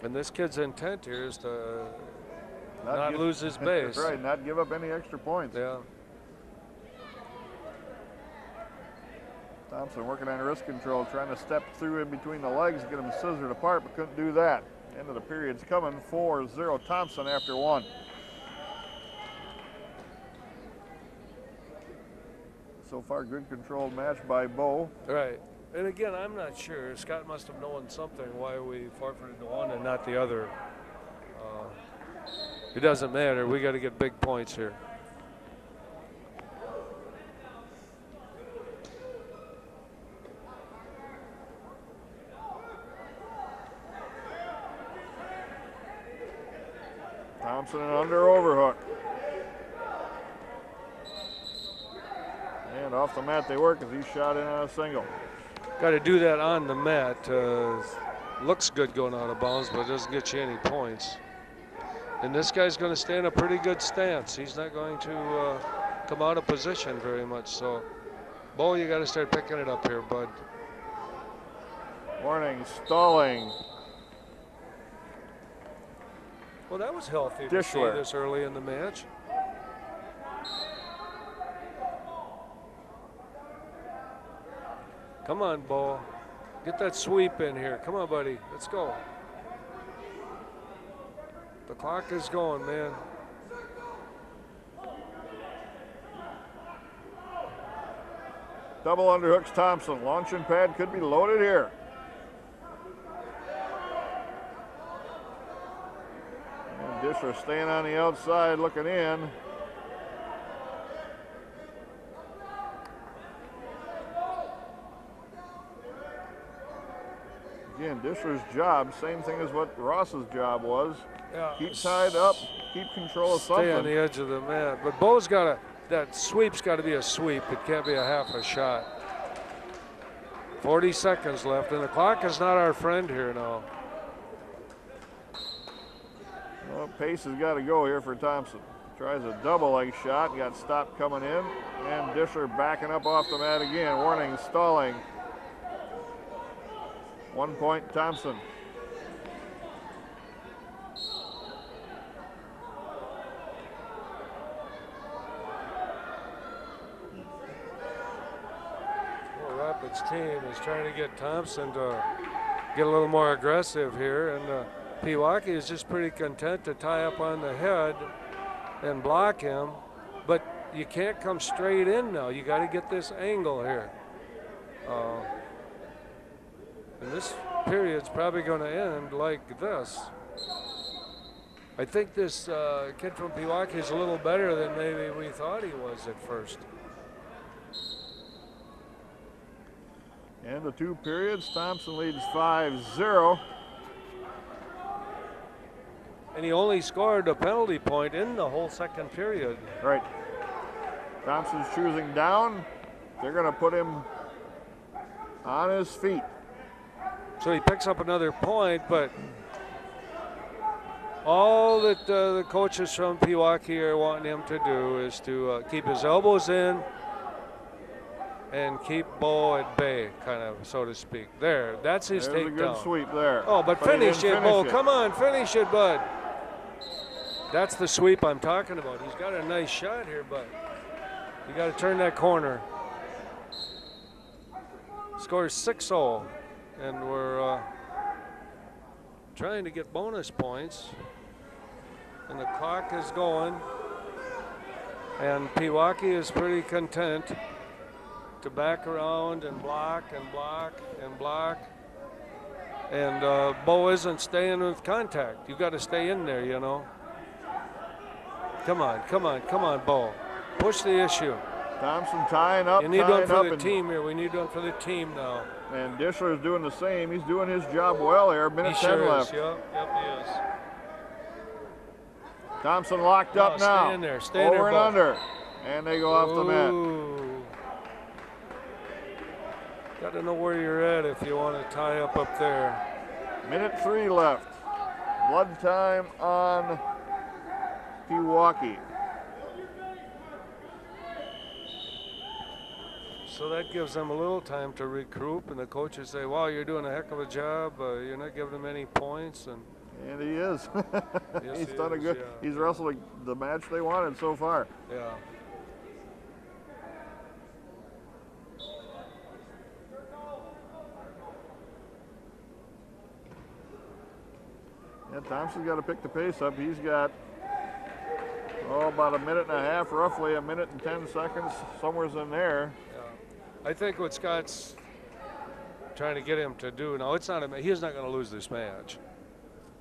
And this kid's intent here is to not lose his base. That's right, not give up any extra points. Yeah. Thompson working on wrist control, trying to step through in between the legs, get them scissored apart, but couldn't do that. End of the period's coming, 4-0 Thompson after 1. So far, good controlled match by Bo. Right. And again, I'm not sure. Scott must have known something why we forfeited the one and not the other. It doesn't matter. We got to get big points here. Thompson and under overhook. And off the mat they work as he shot in on a single. Got to do that on the mat. Looks good going out of bounds, but it doesn't get you any points. And this guy's going to stay in a pretty good stance. He's not going to come out of position very much. So, Bo, you got to start picking it up here, bud. Warning, stalling. Well, that was healthy to see this early in the match. Come on, Bo. Get that sweep in here. Come on, buddy. Let's go. The clock is going, man. Double underhooks Thompson. Launching pad could be loaded here. And Disher staying on the outside looking in. Again, Disher's job, same thing as what Ross's job was. Yeah. Keep tied up, keep control of something. Stay on the edge of the mat. But Bo's got to, that sweep's got to be a sweep. It can't be a half a shot. 40 seconds left, and the clock is not our friend here now. Well, pace has got to go here for Thompson. Tries a double leg shot, got stopped coming in, and Disher backing up off the mat again. Warning, stalling. 1 point Thompson. Well, Rapids team is trying to get Thompson to get a little more aggressive here, and Pewaukee is just pretty content to tie up on the head and block him, but you can't come straight in now. You got to get this angle here. And this period's probably going to end like this. I think this kid from Pewaukee is a little better than maybe we thought he was at first. And the 2 periods, Thompson leads 5-0. And he only scored a penalty point in the whole second period. Right. Thompson's choosing down. They're going to put him on his feet. So he picks up another point, but all that the coaches from Pewaukee are wanting him to do is to keep his elbows in and keep Bo at bay, kind of, so to speak. There, that's his takedown. There's a good sweep there. Oh, but finish it, Bo. Come on, finish it, bud. That's the sweep I'm talking about. He's got a nice shot here, but you got to turn that corner. Scores 6-0. And we're trying to get bonus points. And the clock is going. And Pewaukee is pretty content to back around and block and block and block. And Bo isn't staying with contact. You got to stay in there, you know. Come on, come on, come on, Bo. Push the issue. Thompson tying up. You need one for the team here. We need one for the team now. And Disher is doing the same. He's doing his job well here. Minute 10 left. Yep, he is. Thompson locked up now. Stay in there. Stay in over there, and Bo. under. And they go off the mat. Got Got to know where you're at if you want to tie up there. Minute 3 left. Blood time on Pewaukee. So that gives them a little time to regroup, and the coaches say, wow, you're doing a heck of a job. You're not giving them any points. And he is. Yes, He's done a good, yeah. he's wrestled the match they wanted so far. Yeah. Yeah, Thompson's got to pick the pace up. He's got, about a minute and a half, roughly a minute and 10 seconds, somewhere's in there. Yeah. I think what Scott's trying to get him to do, now he's not going to lose this match,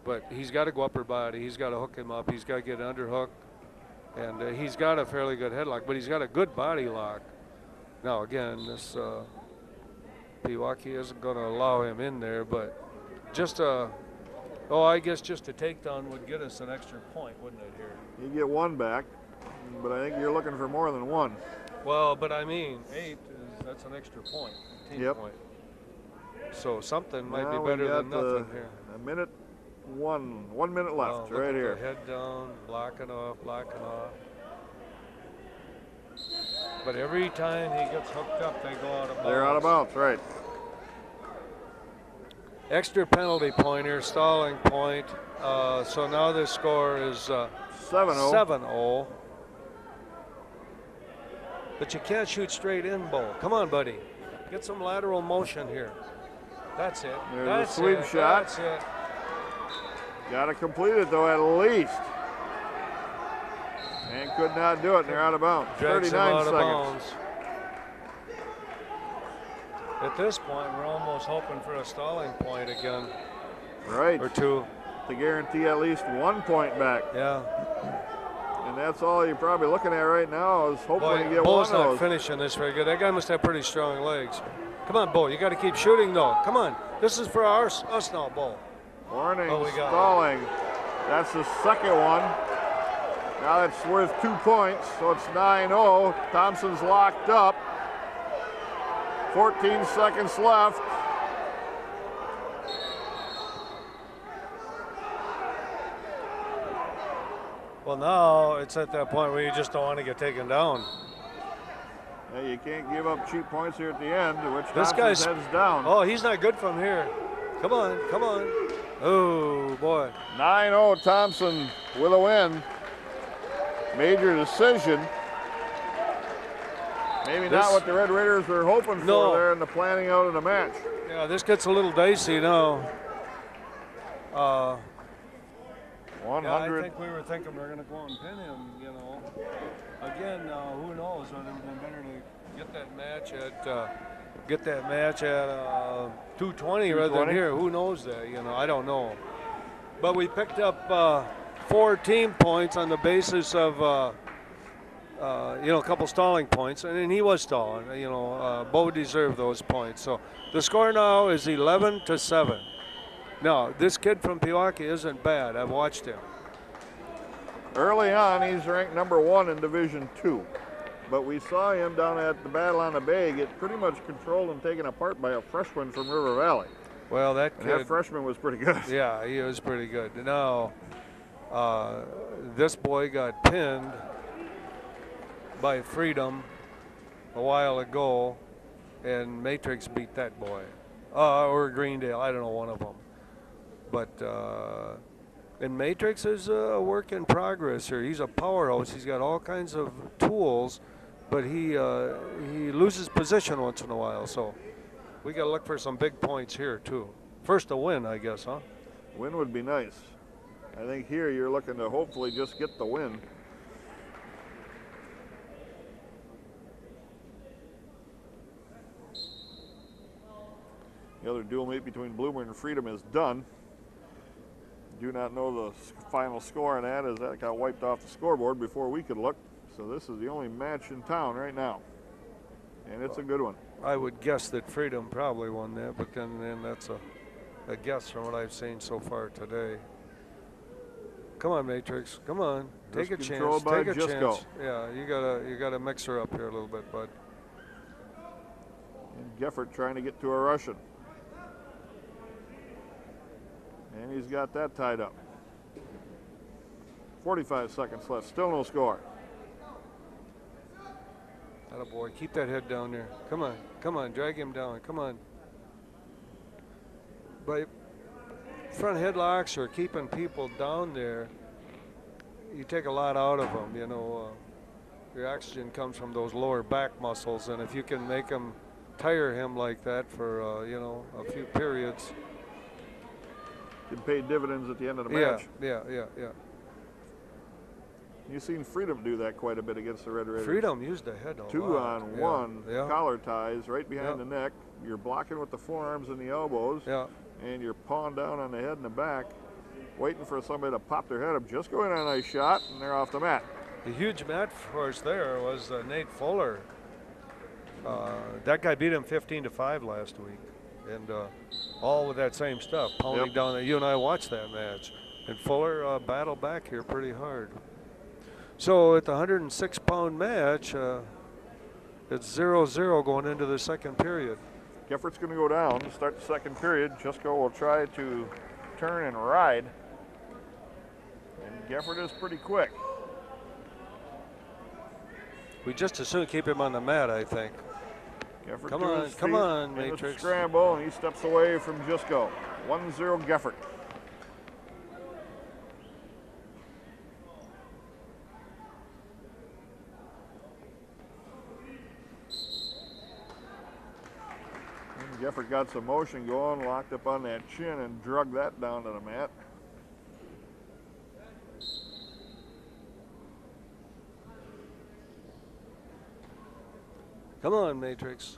but he's got to go upper body. He's got to hook him up. He's got to get underhook, and he's got a fairly good headlock, but he's got a good body lock. Now, again, this Pewaukee isn't going to allow him in there, but just I guess just a takedown would get us an extra point, wouldn't it, here? You get one back, but I think you're looking for more than one. Well, but I mean, 8 that's an extra point, team point. So something might be better than nothing here. A minute, 1 minute left, right here. Head down, blocking off. But every time he gets hooked up, they go out of bounds. They're out of bounds, right. Extra penalty point here, stalling point. So now the score is 7-0. But you can't shoot straight in, Bo. Come on, buddy. Get some lateral motion here. That's it. There's a sweep shot. That's it. Got to complete it, though, at least. And could not do it, and they're out of bounds. Drags 39 out seconds. of bounds. At this point, we're almost hoping for a stalling point again. Right. Or 2. To guarantee at least 1 point back. Yeah. And that's all you're probably looking at right now is hopefully you get Bo's one of not those. finishing this very good. That guy must have pretty strong legs. Come on, Bo. You got to keep shooting, though. Come on. This is for us now, Bo. Warning, we got stalling. That's the second one. Now that's worth 2 points, so it's 9-0. Thompson's locked up. 14 seconds left. Well, now it's at that point where you just don't want to get taken down. Yeah, you can't give up cheap points here at the end, which This guy's heads down. Oh, he's not good from here. Come on. Oh, boy. 9-0 Thompson with a win. Major decision. Maybe not what the Red Raiders were hoping for there in the planning out of the match. Yeah, this gets a little dicey now. 100. Yeah, I think we were thinking we were going to go and pin him, Again, who knows? It would have been better to get that match at 220 rather than here. Who knows that? I don't know. But we picked up 4 team points on the basis of a couple stalling points, and he was stalling. Bo deserved those points. So the score now is 11-7. Now this kid from Pewaukee isn't bad. I've watched him. Early on, he's ranked number 1 in Division II, but we saw him down at the Battle on the Bay get pretty much controlled and taken apart by a freshman from River Valley. Well, that freshman was pretty good. Yeah, he was pretty good. Now, this boy got pinned by Freedom a while ago, and Matrix beat that boy, or Greendale. I don't know, one of them. But and Matrix is a work in progress here. He's a powerhouse. He's got all kinds of tools, but he loses position once in a while. So we got to look for some big points here too. First a win, I guess, huh? Win would be nice. I think here you're looking to hopefully just get the win. The other dual meet between Bloomer and Freedom is done. Do not know the final score on that, as that got wiped off the scoreboard before we could look. So this is the only match in town right now, and it's a good one. I would guess that Freedom probably won that, but then that's a guess from what I've seen so far today. Come on, Matrix. Come on, take a chance. Take a chance. Yeah, you gotta mix her up here a little bit, bud. And Geffert trying to get to a Russian. And he's got that tied up. 45 seconds left, still no score. Attaboy, keep that head down there. Come on, drag him down, come on. By front headlocks or keeping people down there, you take a lot out of them, you know. Your oxygen comes from those lower back muscles, and if you can make them tire him like that for, you know, a few periods. Can pay dividends at the end of the match. Yeah. You've seen Freedom do that quite a bit against the Red Raiders. Freedom used the head a lot. 2-on-1 Yeah. collar ties right behind the neck. You're blocking with the forearms and the elbows. Yeah. And you're pawing down on the head and the back, waiting for somebody to pop their head up. Just go in on a nice shot, and they're off the mat. The huge match for us there was Nate Fuller. That guy beat him 15-5 last week. And all with that same stuff, pounding down. You and I watched that match. And Fuller battled back here pretty hard. So at the 106-pound match, it's 0-0 going into the second period. Geffert's going to go down to start the second period. Jusko will try to turn and ride. And Geffert is pretty quick. We just as soon keep him on the mat, I think. Geffert Come on, Matrix. Scramble, and he steps away from Jusko. 1-0 Geffert. Geffert got some motion going, locked up on that chin, and drug that down to the mat. Come on, Matrix.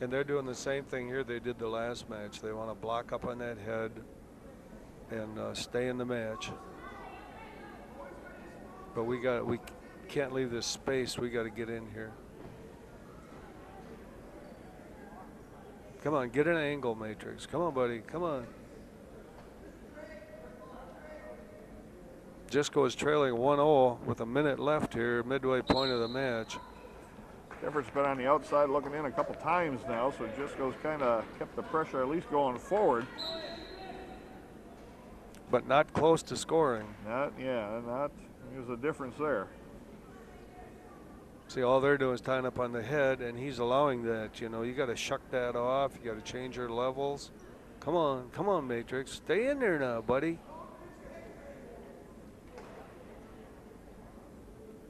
And they're doing the same thing here they did the last match. They want to block up on that head and stay in the match. But we can't leave this space. We got to get in here. Come on, get an angle, Matrix. Come on, buddy. Come on. Jusko is trailing 1-0 with a minute left here, midway point of the match. Geffert's been on the outside looking in a couple times now, so Jusko's kind of kept the pressure at least going forward. But not close to scoring. There's a difference there. See, all they're doing is tying up on the head, and he's allowing that. You know, you got to shuck that off. You got to change your levels. Come on, Matrix. Stay in there now, buddy.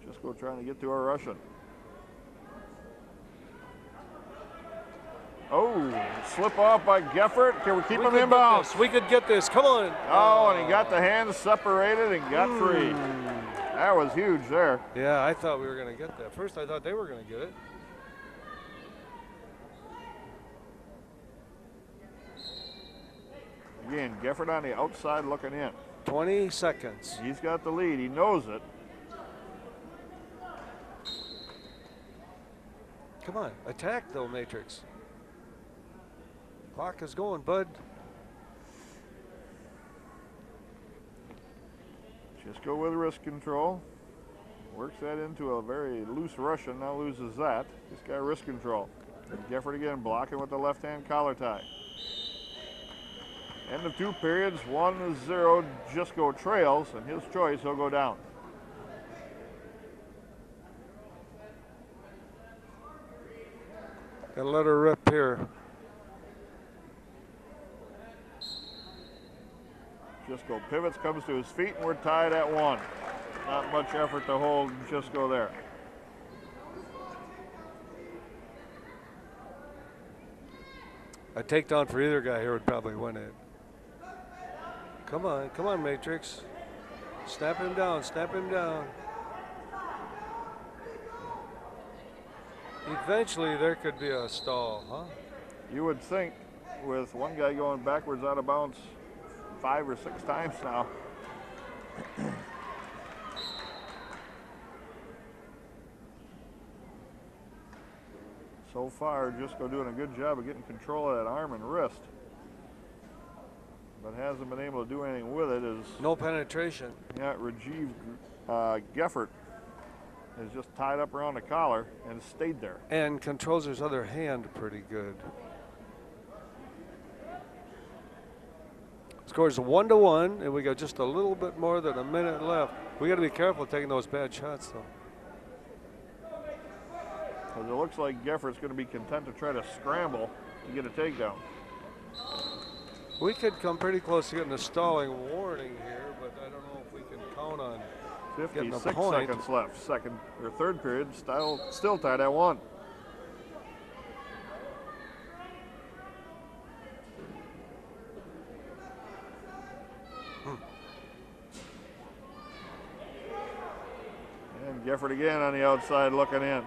Jusko trying to get to our Russian. Oh, slip off by Geffert. Can we keep him inbound? We could get this. Come on. Oh, and he got the hands separated and got free. That was huge there. Yeah, I thought we were going to get that. First, I thought they were going to get it. Again, Geffert on the outside looking in. 20 seconds. He's got the lead. He knows it. Come on. Attack, though, Matrix. Clock is going, bud. Just go with wrist control. Works that into a very loose Russian, now loses that. This guy wrist control. And Geffert again blocking with the left hand collar tie. End of two periods, 1-0, Jusko trails, and his choice, he'll go down. Gotta let her rip here. Jusko pivots, comes to his feet, and we're tied at 1. Not much effort to hold Jusko there. A takedown for either guy here would probably win it. Come on, Matrix. Snap him down, snap him down. Eventually there could be a stall, huh? You would think with one guy going backwards out of bounds 5 or 6 times now. So far, Jusko doing a good job of getting control of that arm and wrist. But hasn't been able to do anything with it. No penetration. Yeah, Rajiv Geffert. is just tied up around the collar and stayed there. And controls his other hand pretty good. Scores 1-1, and we got just a little bit more than a minute left. We got to be careful taking those bad shots, though. Because it looks like Geffert's going to be content to try to scramble to get a takedown. We could come pretty close to getting a stalling warning here, but I don't know if we can count on 56 getting a point. seconds left. Second or third period, still tied at 1. And Geffert again on the outside looking in.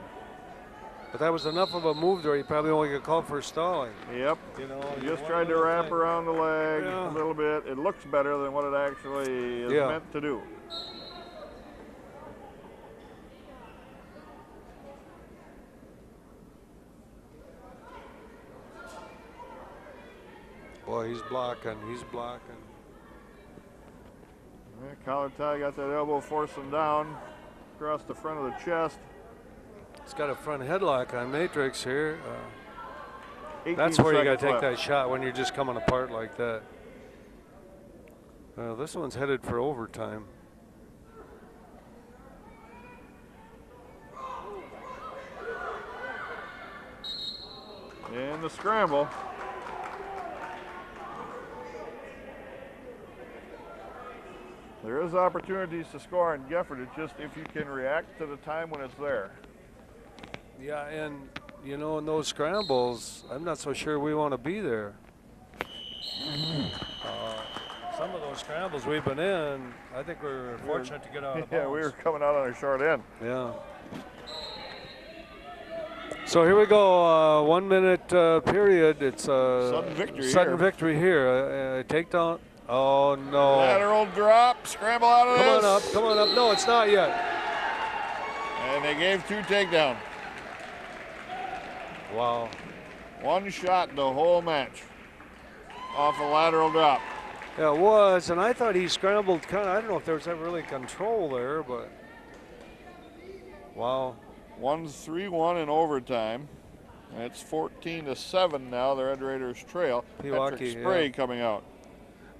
But that was enough of a move there. He probably only got called for stalling. Yep. You know, he just tried to wrap around the leg a little bit. It looks better than what it actually is meant to do. Boy, he's blocking. He's blocking. Yeah, collar tie got that elbow forcing down across the front of the chest. He's got a front headlock on Matrix here. 18 that's where you got to take left. that shot when you're just coming apart like that. This one's headed for overtime. And the scramble. There is opportunities to score on Geffert. It's just if you can react to the time when it's there. Yeah, and you know, in those scrambles, I'm not so sure we want to be there. Some of those scrambles we've been in, I think we're fortunate to get out of bounds. Yeah, we were coming out on a short end. Yeah. So here we go, 1 minute period. It's sudden victory here. Takedown. Oh no. Lateral drop, scramble out of this. Come on up. No, it's not yet. And they gave 2 takedowns. Wow. 1 shot the whole match off a lateral drop. Yeah, it was, and I thought he scrambled kind of, I don't know if there was ever really control there, but wow. 1's 3-1 in overtime. And it's 14-7 now. The Red Raiders trail. Patrick Spray coming out.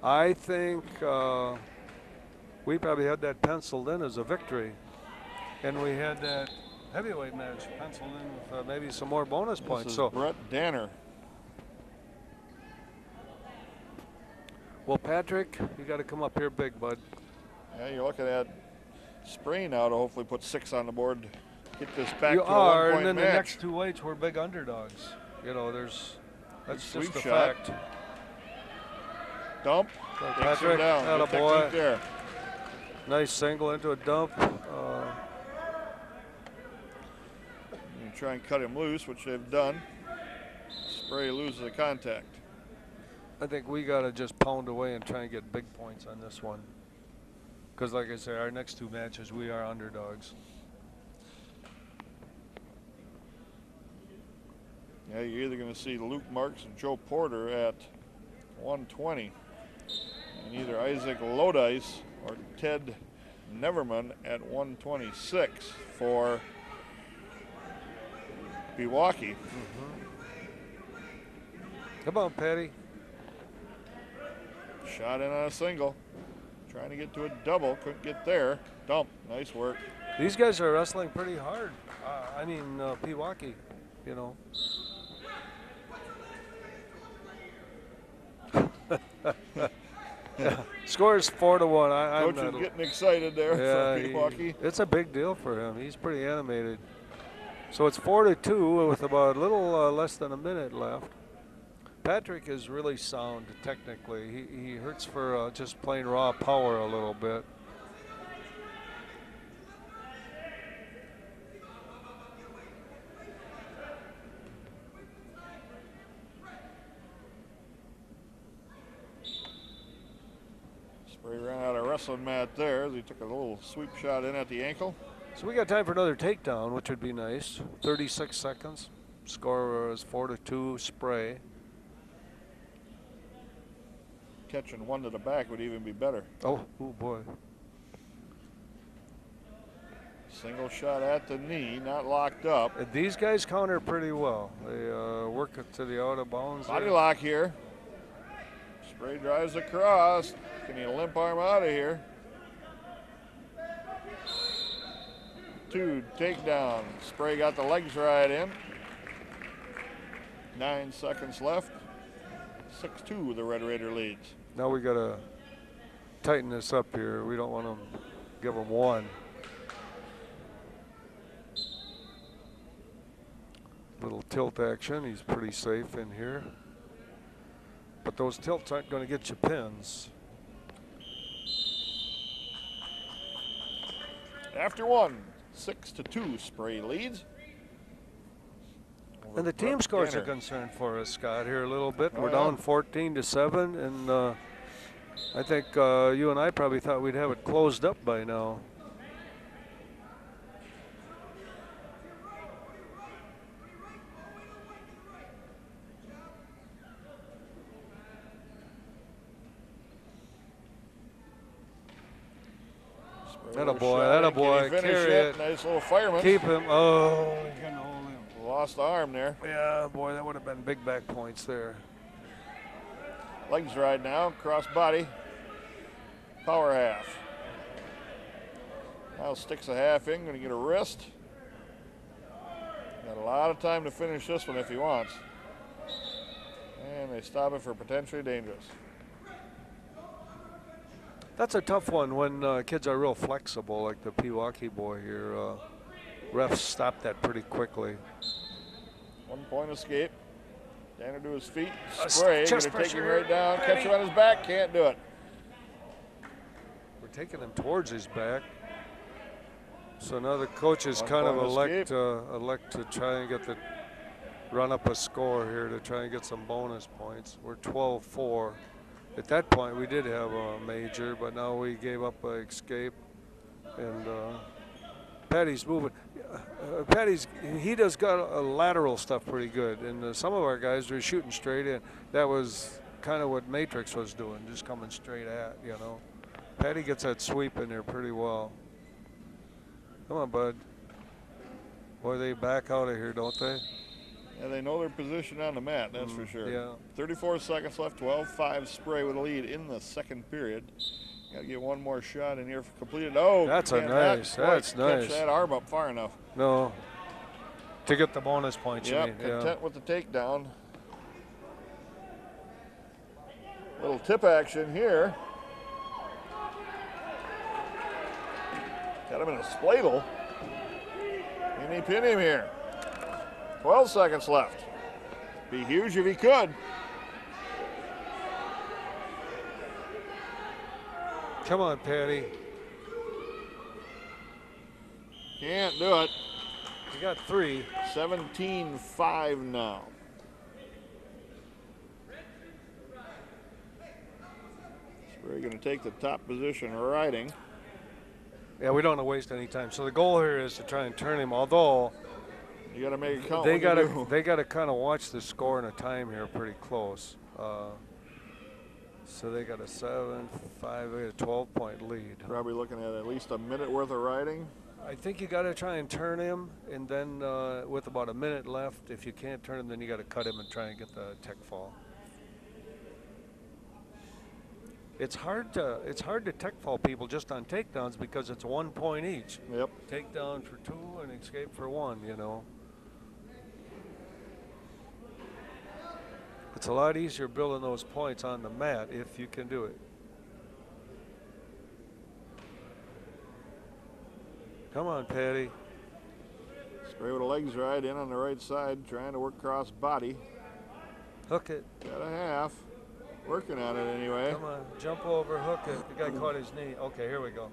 I think we probably had that penciled in as a victory, and we had that heavyweight match penciled in with maybe some more bonus points. So Brett Danner. Well, Patrick, you got to come up here big, bud. Yeah, you're looking at Spray now to hopefully put 6 on the board. Get this back to a 1-point and then match. The next 2 weights we're big underdogs. You know, that's just a shot. fact. Dump. Patrick, down. Good boy. There. Nice single into a dump. You try and cut him loose, which they've done. Spray loses the contact. I think we got to just pound away and try and get big points on this one. Because like I said, our next 2 matches, we are underdogs. Yeah, you're either going to see Luke Marks and Joe Porter at 120, and either Isaac Lodice or Ted Neverman at 126 for Pewaukee. Come on, Patty. Shot in on a single. Trying to get to a double. Couldn't get there. Dump. Nice work. These guys are wrestling pretty hard. Pewaukee, you know. Yeah. Score is 4-1. Coach is getting excited there for Pewaukee. It's a big deal for him. He's pretty animated. So it's 4-2 with about a little less than a minute left. Patrick is really sound technically. He hurts for just plain raw power a little bit. Spray ran out of wrestling mat there as he took a little sweep shot in at the ankle. So we got time for another takedown, which would be nice. 36 seconds. Score is 4-2 Spray. Catching one to the back would even be better. Oh boy. Single shot at the knee, not locked up. These guys counter pretty well. They work it to the out of bounds. Body lock here. Spray drives across. Can he limp arm out of here? 2 takedown. Spray got the legs right in. 9 seconds left. 6-2 the Red Raider leads. Now we got to tighten this up here. We don't want to give them 1. Little tilt action. He's pretty safe in here. But those tilts aren't going to get you pins. After 1, 6-2 Spray leads. And the team scores are concerned for us, Scott, here a little bit. We're down 14-7, and I think you and I probably thought we'd have it closed up by now. That a boy, carry it. Nice little fireman. Keep him. Oh, we can hold him. Lost the arm there. Yeah, boy, that would have been big back points there. Legs right now, cross body. Power half. Now sticks a half in, gonna get a wrist. Got a lot of time to finish this one if he wants. And they stop it for potentially dangerous. That's a tough one when kids are real flexible, like the Pewaukee boy here. Refs stop that pretty quickly. 1 point escape. Danner to his feet. Spray. Gonna take him right down. Ready. Catch him on his back. Can't do it. We're taking him towards his back. So now the coaches 1 kind of point elect to try and get the run up a score here to try and get some bonus points. We're 12-4. At that point, we did have a major, but now we gave up an escape. And Patty's moving. He does got a lateral stuff pretty good. And some of our guys were shooting straight in. That was kind of what Matrix was doing, just coming straight at, you know. Patty gets that sweep in there pretty well. Come on, bud. Boy, they back out of here, don't they? Yeah, they know their position on the mat, that's for sure. Yeah. 34 seconds left, 12-5 Spray with a lead in the second period. Got to get one more shot in here for completed. Oh, that's nice. That's nice. Catch that arm up far enough. No. To get the bonus points, you mean. Content with the takedown. Little tip action here. Got him in a spladle. Can he pin him here? 12 seconds left. Be huge if he could. Come on, Patty. Can't do it. You got 3. 17-5 now. Spray going to take the top position riding. Yeah, we don't want to waste any time. So the goal here is to try and turn him, although you got to make it count. They got to kind of watch the score and the time here pretty close. So they got a 7-5, they got a 12-point lead. Probably looking at least a minute worth of riding. I think you got to try and turn him, and then with about a minute left, if you can't turn him, then you got to cut him and try and get the tech fall. It's hard to tech fall people just on takedowns because it's 1 point each. Yep. Takedown for 2 and escape for 1, you know. It's a lot easier building those points on the mat if you can do it. Come on, Patty. Spray with the legs right in on the right side, trying to work cross body. Hook it. Got a half. Working on it anyway. Come on, jump over, hook it. The guy caught his knee. Okay, here we go.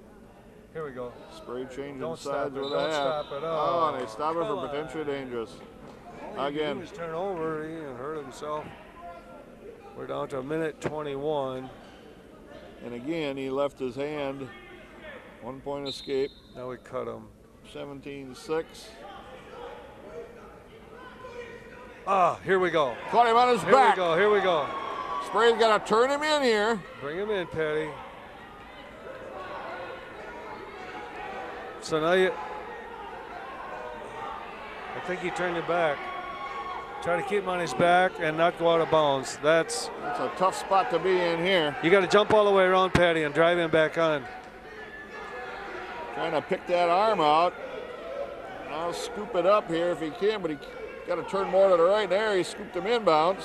Here we go. Spray changing Don't sides with a Don't half. stop it. Oh, and they stop it for potentially dangerous. All Again. he was turn over. He hurt himself. We're down to a minute 21. And again, he left his hand. 1 point escape. Now we cut him. 17-6. Ah, here we go. Caught him on his back. Here we go. Here we go. Spray's got to turn him in here. Bring him in, Patty. So now I think he turned it back. Try to keep him on his back and not go out of bounds. That's a tough spot to be in here. You got to jump all the way around, Patty, and drive him back on. Trying to pick that arm out. I'll scoop it up here if he can, but he got to turn more to the right there. He scooped him inbounds.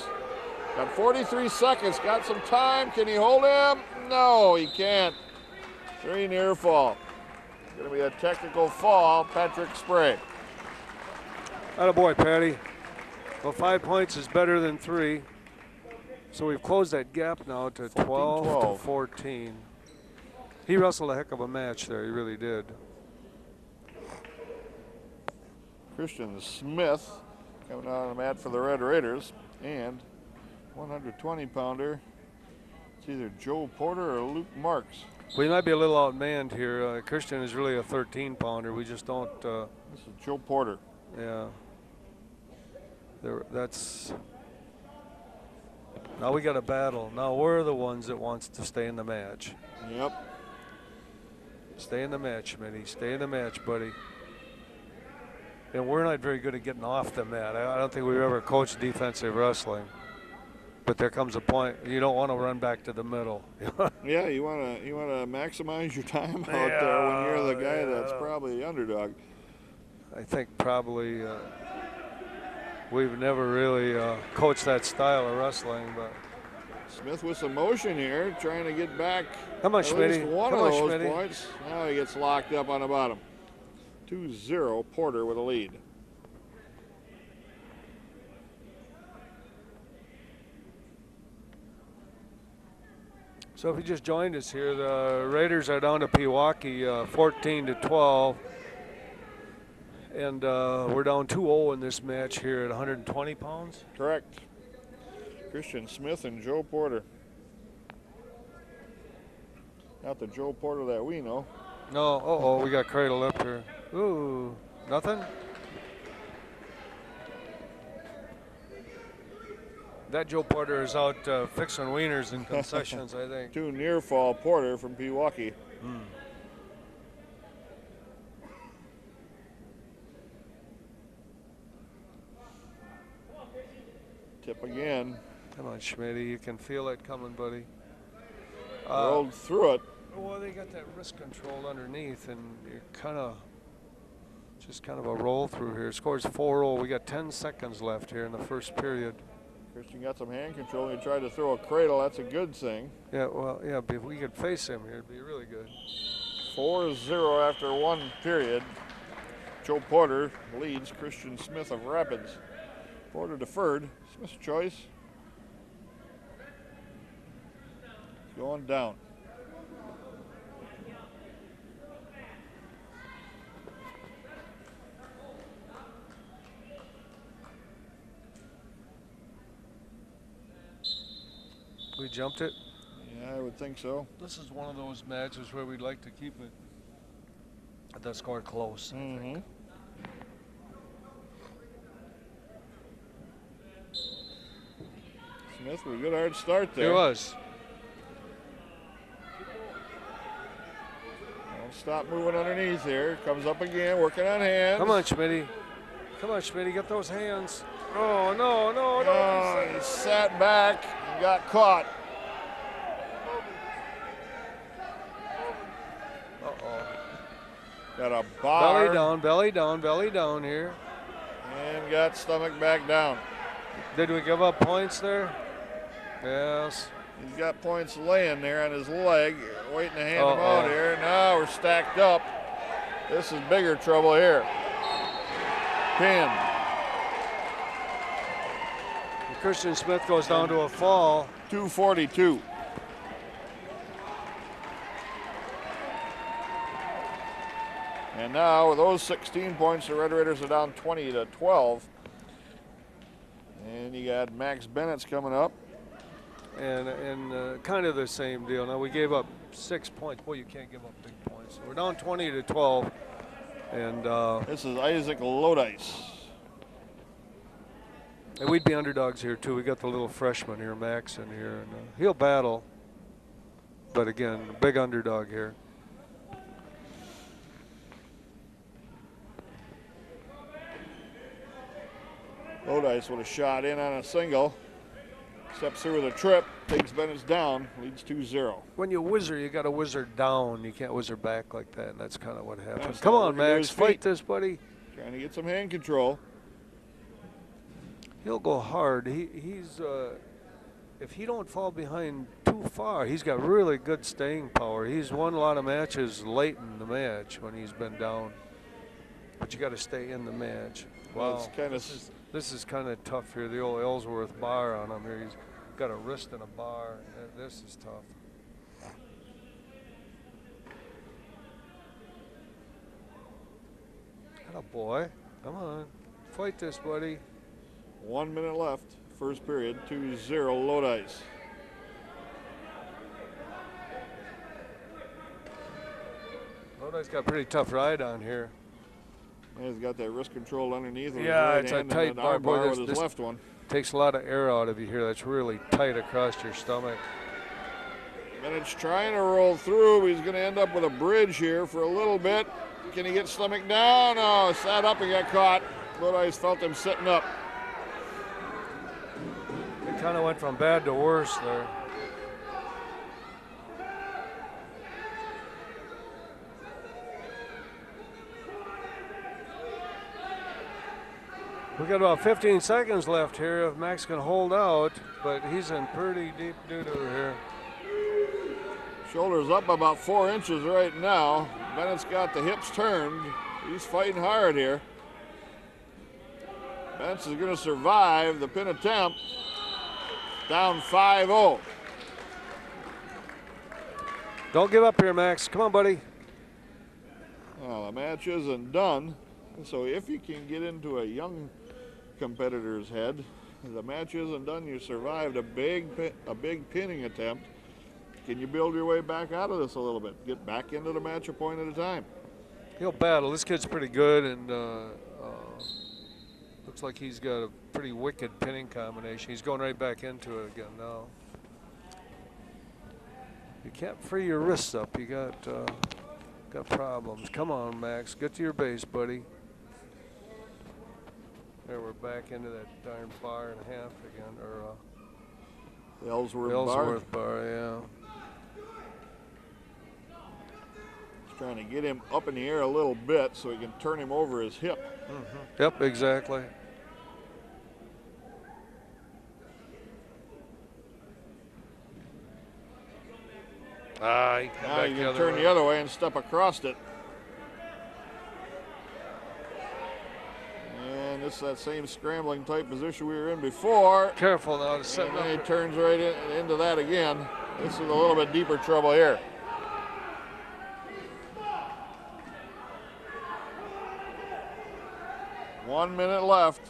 Got 43 seconds, got some time. Can he hold him? No, he can't. 3 near fall. Gonna be a technical fall, Patrick Spray. Attaboy, Patty. Well, 5 points is better than 3. So we've closed that gap now to 12 to 14. He wrestled a heck of a match there, he really did. Christian Smith coming out on the mat for the Red Raiders, and 120-pounder. It's either Joe Porter or Luke Marks. We might be a little outmanned here. Christian is really a 13-pounder. We just don't. This is Joe Porter. Yeah. That's. Now we got a battle. Now we're the ones that wants to stay in the match. Yep. Stay in the match, Mitty. Stay in the match, buddy. And we're not very good at getting off the mat. I don't think we've ever coached defensive wrestling. But there comes a point you don't want to run back to the middle. Yeah, you want to maximize your time out there when you're the guy that's probably the underdog. I think probably we've never really coached that style of wrestling, but Smith with some motion here, trying to get back Come on, at least Schmitty. one Come of on, those Schmitty. points. Now he gets locked up on the bottom. 2-0, Porter with a lead. So if you just joined us here, the Raiders are down to Pewaukee 14 to 12. And we're down 2-0 in this match here at 120 pounds. Correct. Christian Smith and Joe Porter. Not the Joe Porter that we know. No, we got cradled up here. Ooh, nothing? That Joe Porter is out fixing wieners and concessions, I think. 2 near fall, Porter from Pewaukee. Tip again. Come on, Schmitty, you can feel it coming, buddy. Rolled through it. Well, they got that wrist control underneath, and you're just kind of a roll through here. Scores 4-0. We got 10 seconds left here in the first period. Christian got some hand control. He tried to throw a cradle. That's a good thing. Yeah, well, yeah, but if we could face him here, it'd be really good. 4-0 after 1 period. Joe Porter leads Christian Smith of Rapids. Porter deferred. Smith's choice. Going down. We jumped it. Yeah, I would think so. This is one of those matches where we'd like to keep it the score close. I think. Smith with a good hard start there. It was. Don't stop moving underneath here. Comes up again, working on hands. Come on, Schmitty. Come on, Schmitty, get those hands. Oh, no. Oh, he sat back and got caught. Got a bar. Belly down here. And got stomach back down. Did we give up points there? Yes. He's got points laying there on his leg, waiting to hand them out here. Now we're stacked up. This is bigger trouble here. Pin. Christian Smith goes down to a fall. 242. And now with those 16 points, the Red Raiders are down 20 to 12. And you got Max Bennett's coming up. And kind of the same deal. Now we gave up 6 points. Boy, you can't give up big points. We're down 20 to 12. And this is Isaac Lodice. And we'd be underdogs here too. We got the little freshman here, Max, in here, and he'll battle. But again, big underdog here. Lodice with a shot in on a single. Steps through with a trip, takes Bennett's down, leads 2-0. When you whizzer, you got to whizzer down. You can't whizzer back like that, and that's kind of what happened. Bennett's Come not on, looking to Max, his fight feet. this, buddy. Trying to get some hand control. He'll go hard. He's if he don't fall behind too far, he's got really good staying power. He's won a lot of matches late in the match when he's been down. But you got to stay in the match. Well, Wow, it's kinda this is kind of tough here. The old Ellsworth bar on him here. He's got a wrist and a bar. This is tough. Atta boy, come on, fight this, buddy. 1 minute left, first period, 2-0 Lodice. Lodice got a pretty tough ride on here. He's got that wrist control underneath with Yeah, his it's right a hand tight and an bar. arm Boy, bar with this his left one. Takes a lot of air out of you here. That's really tight across your stomach. Bennett's trying to roll through. He's going to end up with a bridge here for a little bit. Can he get stomach down? Oh, sat up and got caught. Lodice felt him sitting up. It kind of went from bad to worse there. We got about 15 seconds left here if Max can hold out, but he's in pretty deep doo-doo here. Shoulders up about 4 inches right now. Bennett's got the hips turned. He's fighting hard here. Bennett is going to survive the pin attempt. Down 5-0. Don't give up here, Max. Come on, buddy. Well, the match isn't done. So if you can get into a young competitor's head, the match isn't done. You survived a big pinning attempt. Can you build your way back out of this a little bit? Get back into the match a point at a time. He'll battle. This kid's pretty good, and looks like he's got a pretty wicked pinning combination. He's going right back into it again now. You can't free your wrists up. You got problems. Come on, Max. Get to your base, buddy. There, we're back into that darn bar and a half again, or The Ellsworth bar, yeah. He's trying to get him up in the air a little bit so he can turn him over his hip. Mm-hmm. Yep, exactly. He Now you can turn the other way and step across it. And this is that same scrambling type position we were in before. Careful now to set And up. then he turns right into that again. This is a little bit deeper trouble here. One minute left.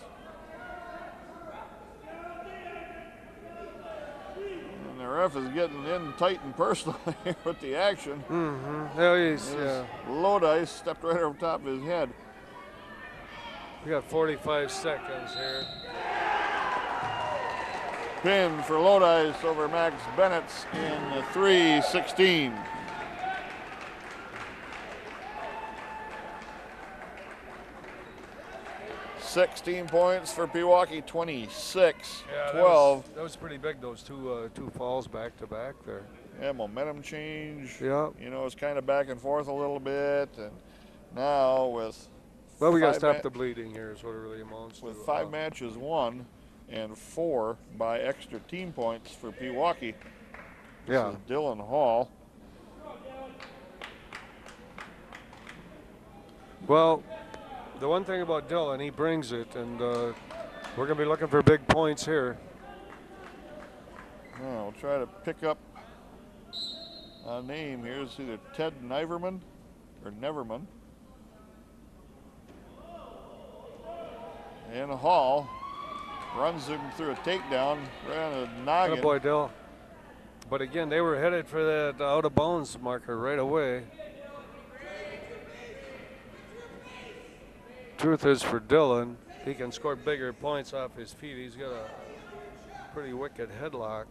And the ref is getting in tight and personal here with the action. Mm-hmm. There he is, yeah. Lodice stepped right over top of his head. We got 45 seconds here. Pin for Lodice over Max Bennett's in the 3:16. $16 points for Pewaukee, 26, Yeah, 12. That was pretty big, those two falls back to back there. Yeah, momentum change. Yeah. You know, it's kind of back and forth a little bit. And now with Well, we got to five stop the bleeding here is what it really amounts to. with 5 matches won and 4 by extra team points for Pewaukee. Yeah. This is Dylan Hall. Well, the one thing about Dylan, he brings it, and we're going to be looking for big points here. Well, we'll try to pick up a name here. It's either Ted Neverman or Neverman. And Hall runs him through a takedown right on the noggin. Good boy, Dill. But again, they were headed for that out of bounds marker right away. Truth is, for Dylan, he can score bigger points off his feet. He's got a pretty wicked headlock.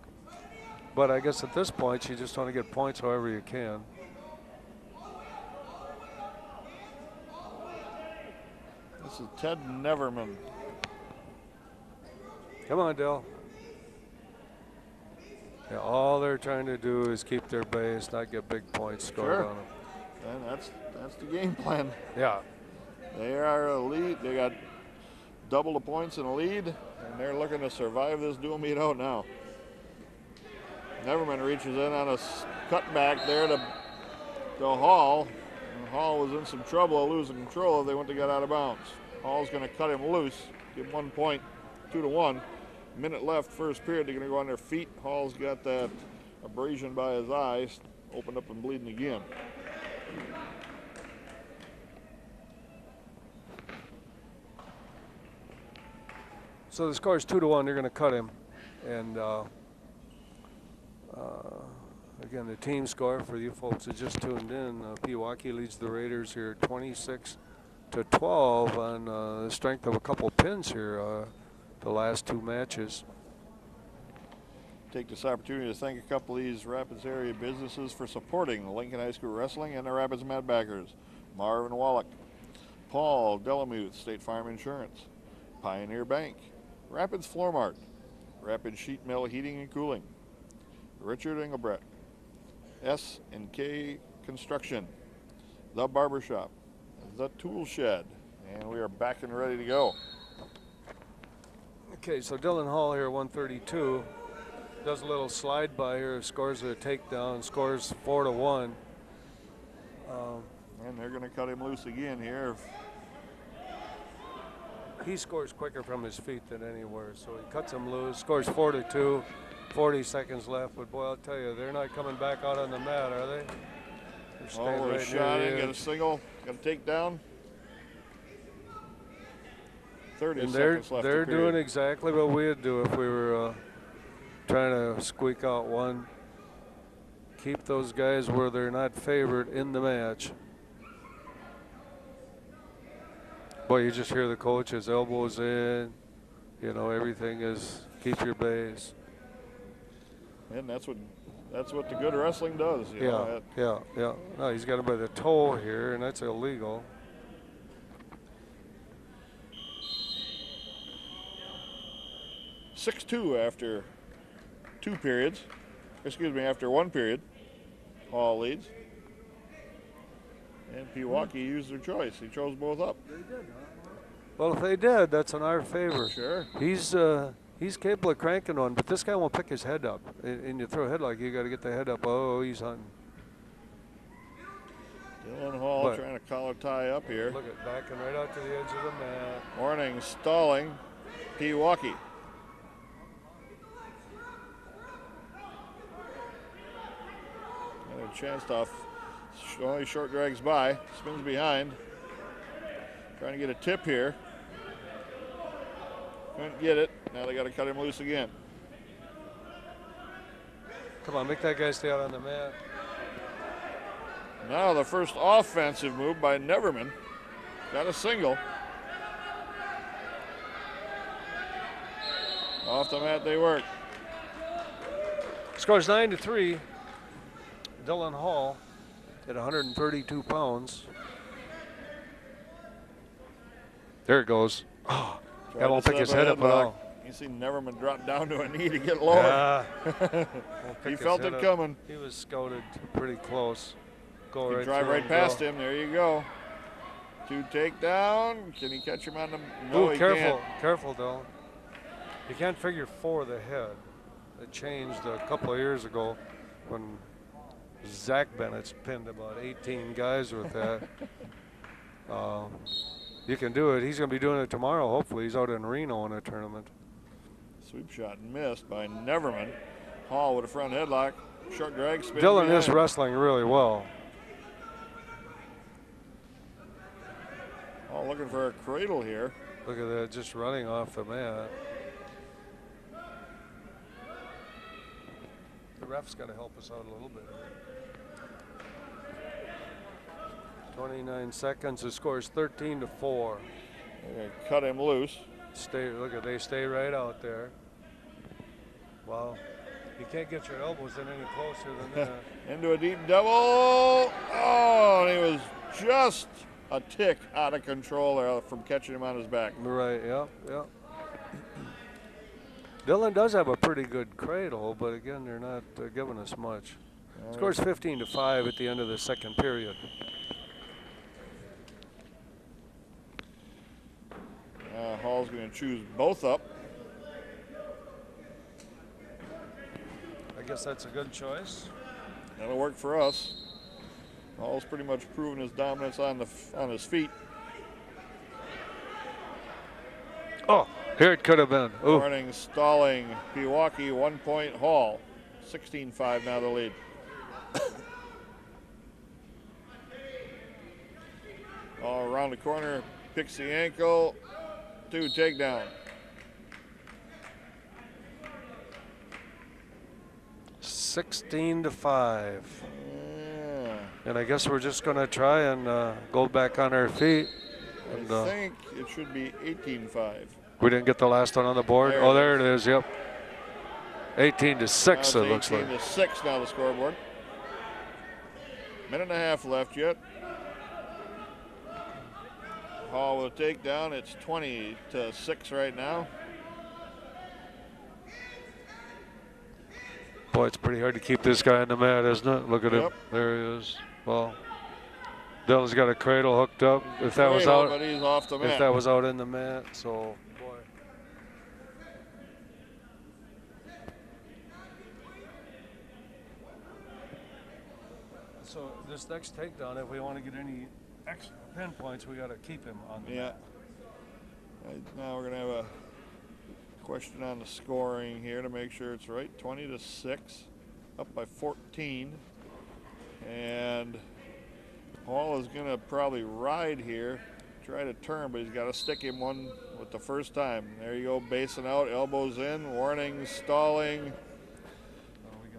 But I guess at this point, you just want to get points however you can. This is Ted Neverman. Come on, Dell. Yeah, all they're trying to do is keep their base, not get big points scored on them. And that's the game plan. Yeah. They are a lead. They got double the points in a lead, and they're looking to survive this dual meet out now. Neverman reaches in on a cutback there to Hall. And Hall was in some trouble of losing control if they went to get out of bounds. Hall's going to cut him loose, give him 1 point, 2-1. Minute left, first period. They're going to go on their feet. Hall's got that abrasion by his eyes, opened up and bleeding again. So the score is 2-1. They're going to cut him, and again, the team score for you folks that just tuned in: Pewaukee leads the Raiders here, 26-12, on the strength of a couple pins here. The last 2 matches. Take this opportunity to thank a couple of these Rapids area businesses for supporting the Lincoln High School Wrestling and the Rapids Med backers: Marvin Wallach, Paul Delamuth, State Farm Insurance, Pioneer Bank, Rapids Floor Mart, Rapids Sheet Mill Heating and Cooling, Richard Engelbrett, S&K Construction, The Barbershop, The Tool Shed, and we are back and ready to go. Okay, so Dylan Hall here, 132, does a little slide by here, scores a takedown, scores 4-1. And they're going to cut him loose again here. He scores quicker from his feet than anywhere, so he cuts him loose, scores 4-2, 40 seconds left. But boy, I'll tell you, they're not coming back out on the mat, are they? They're staying a right shot near in, the get a single, got a takedown. 30 and seconds left. They're doing exactly what we'd do if we were trying to squeak out one. Keep those guys where they're not favored in the match. Boy, you just hear the coach, his elbows in. You know, everything is keep your base. And that's what the good wrestling does. You know, yeah. No, he's got him by the toe here, and that's illegal. After 2 periods. Excuse me, after 1 period. Hall leads. And Pewaukee used their choice. He chose both up. Well, if they did, that's in our favor. Sure. He's capable of cranking one, but this guy won't pick his head up. And you throw a headlock, you got to get the head up. Oh, he's hunting. Dylan Hall trying to collar tie up here. Look at backing right out to the edge of the mat. Warning, stalling Pewaukee. Another chance off. Only short drags by, spins behind. Trying to get a tip here. Couldn't get it. Now they got to cut him loose again. Come on, make that guy stay out on the mat. Now the first offensive move by Neverman. Got a single. Off the mat they work. Scores 9-3. Dylan Hall at 132 pounds. There it goes. Oh, that won't pick his head up at all. You see Neverman drop down to a knee to get lower. Yeah. He felt it coming. He was scouted pretty close. Go right drive through right past him. There you go. 2 takedown. Can he catch him on the? No, he careful, can't. Careful, though. You can't figure 4 the head. It changed a couple of years ago when Zach Bennett's pinned about 18 guys with that. You can do it. He's going to be doing it tomorrow. Hopefully, he's out in Reno in a tournament. Sweep shot missed by Neverman. Hall with a front headlock. Short drag. Dylan is wrestling really well. Hall looking for a cradle here. Look at that, just running off the mat. The ref's got to help us out a little bit. 29 seconds. The score is 13-4. They're gonna cut him loose. They stay right out there. Wow. You can't get your elbows in any closer than that. Into a deep double. Oh, and he was just a tick out of control there from catching him on his back. Right, yeah. Dillon does have a pretty good cradle, but again, they're not giving us much. Scores 15-5 at the end of the second period. Hall's going to choose both up. I guess that's a good choice. That'll work for us. Hall's pretty much proven his dominance on his feet. Oh, here it could have been. Ooh. Warning, stalling, Pewaukee, 1 point Hall. 16-5 now the lead. All around the corner, picks the ankle, 2 takedown. 16-5. Yeah. And I guess we're just going to try and go back on our feet. And, I think it should be 18-5. We didn't get the last one on the board. There it is. Yep. 18-6. It looks like. 18-6 now the scoreboard. Minute and a half left yet. Hall will take down. It's 20-6 right now. Boy, it's pretty hard to keep this guy on the mat, isn't it? Look at him. There he is. Well, Dillon's got a cradle hooked up. If that was out, but he's off the mat. If that was out in the mat, so boy. So this next takedown, if we want to get any extra pinpoints, we got to keep him on the mat. Now we're gonna have a question on the scoring here to make sure it's right. 20-6, up by 14, and Hall is gonna probably ride here, try to turn, but he's got to stick him one with the first time. There you go, basing out, elbows in, warning, stalling.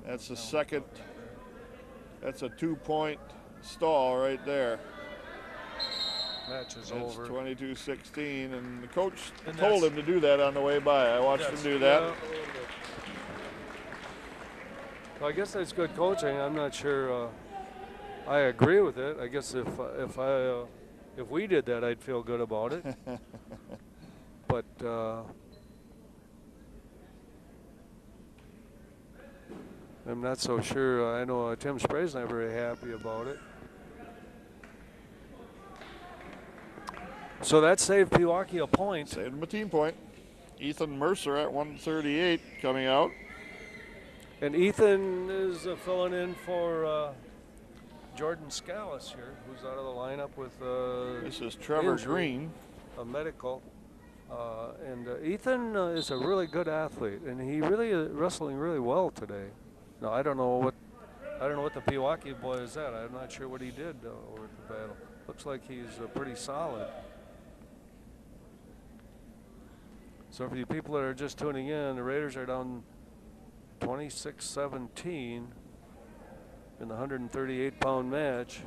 That's the second. That's a 2-point stall right there. Match is It's over. 22-16, and the coach told him to do that on the way by. I watched him do that. Well, I guess that's good coaching. I'm not sure I agree with it. I guess if we did that, I'd feel good about it. But I'm not so sure. I know Tim Spray's not very happy about it. So that saved Pewaukee a point. Saved him a team point. Ethan Mercer at 138 coming out. And Ethan is filling in for Jordan Scalise here, who's out of the lineup with this is Trevor Green, a medical. And Ethan is a really good athlete, and he really is wrestling really well today. Now I don't know what the Pewaukee boy is at. I'm not sure what he did over at the battle. Looks like he's pretty solid. So for you people that are just tuning in, the Raiders are down 26-17 in the 138-pound match.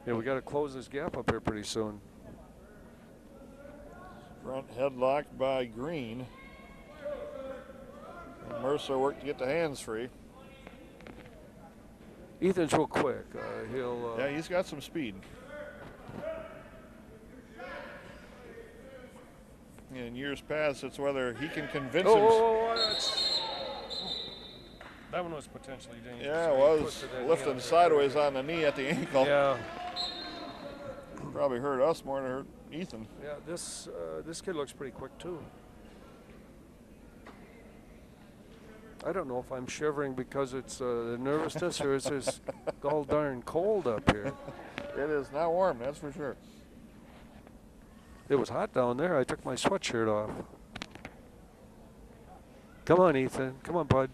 Yeah, we got to close this gap up here pretty soon. Front headlock by Green. And Mercer worked to get the hands free. Ethan's real quick. Yeah, he's got some speed. In years past, it's whether he can convince him. That one was potentially dangerous. Yeah, it was. Lifting sideways on the knee at the ankle. Yeah. Probably hurt us more than hurt Ethan. Yeah, this kid looks pretty quick too. I don't know if I'm shivering because it's the nervousness or it's just all darn cold up here. It is not warm, that's for sure. It was hot down there. I took my sweatshirt off. Come on, Ethan. Come on, bud.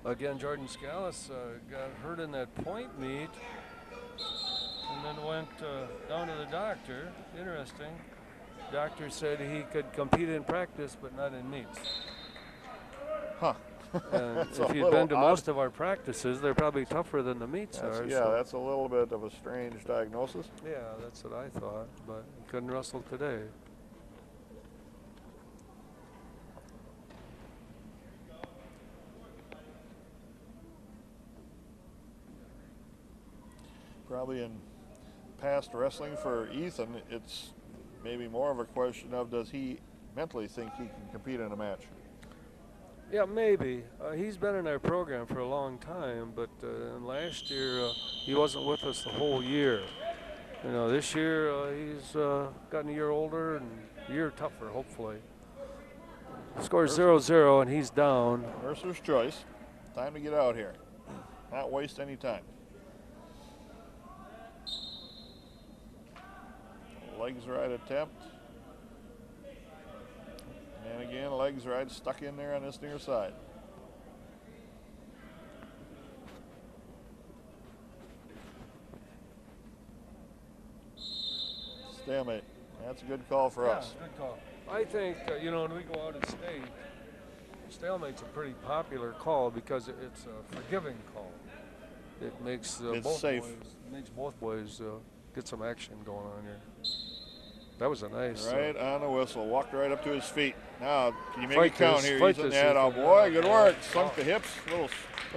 Again, Jordan Scalise got hurt in that point meet and then went down to the doctor. Interesting. Doctor said he could compete in practice, but not in meets. Huh. And if you've been to most of our practices, they're probably tougher than the meets are. Yeah, so that's a little bit of a strange diagnosis. Yeah, that's what I thought, but he couldn't wrestle today. probably in past wrestling for Ethan, it's maybe more of a question of does he mentally think he can compete in a match? Yeah, maybe. He's been in our program for a long time, but last year he wasn't with us the whole year. You know, this year he's gotten a year older and a year tougher, hopefully. Scores 0-0 and he's down. Mercer's choice. Time to get out here. Not waste any time. Legs ride attempt. And again, legs ride stuck in there on this near side. Stalemate. That's a good call for us. Good call. I think, you know, when we go out of state, stalemate's a pretty popular call because it's a forgiving call. It makes both safe. boys get some action going on here. That was a nice. Right on the whistle. Walked right up to his feet. Now, can you make Fight it count this, here? fight He's in this, that. Oh, Ethan. boy, good work. Sunk the hips. Little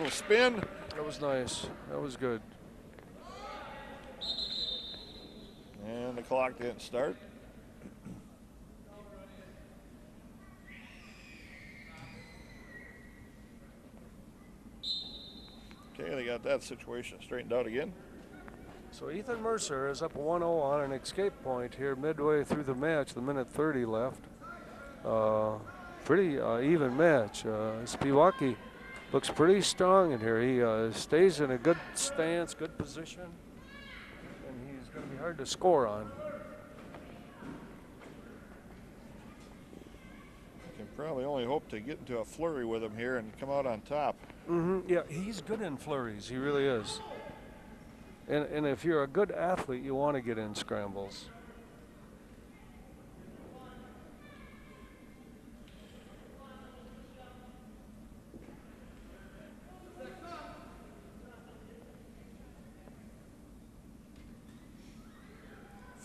spin. That was nice. That was good. And the clock didn't start. Okay, they got that situation straightened out again. So Ethan Mercer is up 1-0 on an escape point here midway through the match, the minute 30 left. Pretty even match. Spiewaki looks pretty strong in here. He stays in a good stance, good position, and he's going to be hard to score on. Can probably only hope to get into a flurry with him here and come out on top. Yeah, he's good in flurries. He really is. And if you're a good athlete, you want to get in scrambles.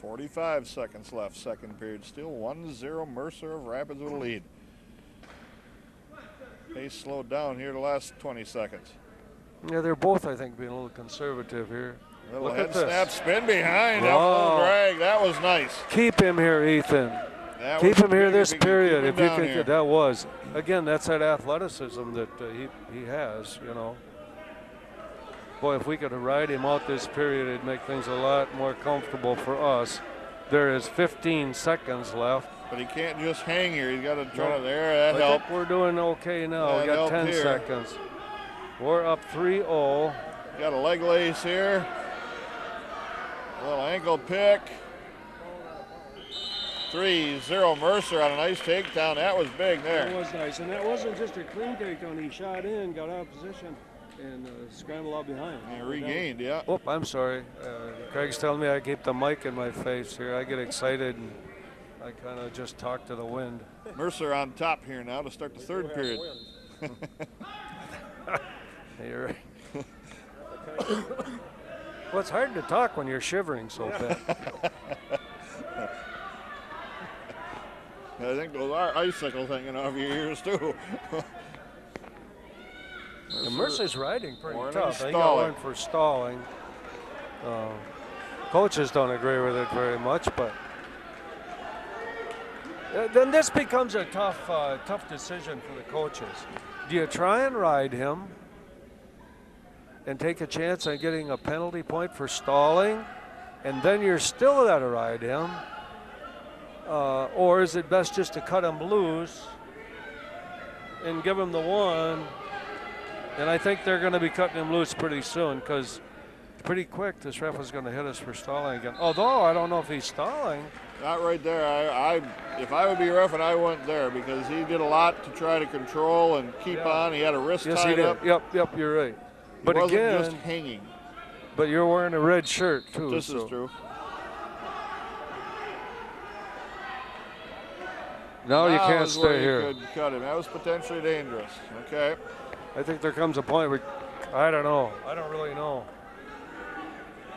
.45 seconds left, second period. Still 1-0 Mercer of Rapids with a lead. Pace slowed down here the last 20 seconds. Yeah, they're both, I think, being a little conservative here. Little Look head at this. snap, spin behind, Wow. up little drag. That was nice. Keep him here, Ethan. That Keep was him here big this if he could period. keep If him you down could, here. that was. Again, that's that athleticism that he has, you know. Boy, if we could ride him out this period, it'd make things a lot more comfortable for us. There is 15 seconds left. But he can't just hang here. He's got to try to, I there, that helped. think we're doing okay now. That We got helped 10 here. seconds. We're up 3-0. Got a leg lace here. A little ankle pick. 3-0 Mercer on a nice takedown. That was big there. That was nice, and that wasn't just a clean takedown. He shot in, got out of position, and scrambled out behind. And regained, yeah. Oh, I'm sorry. Craig's telling me I keep the mic in my face here. I get excited, and I kind of just talk to the wind. Mercer on top here now to start the third period. You're right. Well, it's hard to talk when you're shivering so bad. I think those are icicles hanging off your ears too. Mercer's riding pretty Warning tough. He got stalling. one for stalling. Coaches don't agree with it very much, but then this becomes a tough decision for the coaches. Do you try and ride him and take a chance on getting a penalty point for stalling, and then you're still got to ride him? Or is it best just to cut him loose and give him the one? And I think they're going to be cutting him loose pretty soon because pretty quick this ref is going to hit us for stalling again. Although I don't know if he's stalling. Not right there. If I would be ref, and I went there because he did a lot to try to control and keep on. He had a wrist Yes, tied he did. up. Yep, you're right. He But wasn't again, just hanging. but you're wearing a red shirt too. This so. is true. No, you Now can't is where stay you here. could cut him. That was potentially dangerous. Okay. I think there comes a point where, I don't know. I don't really know.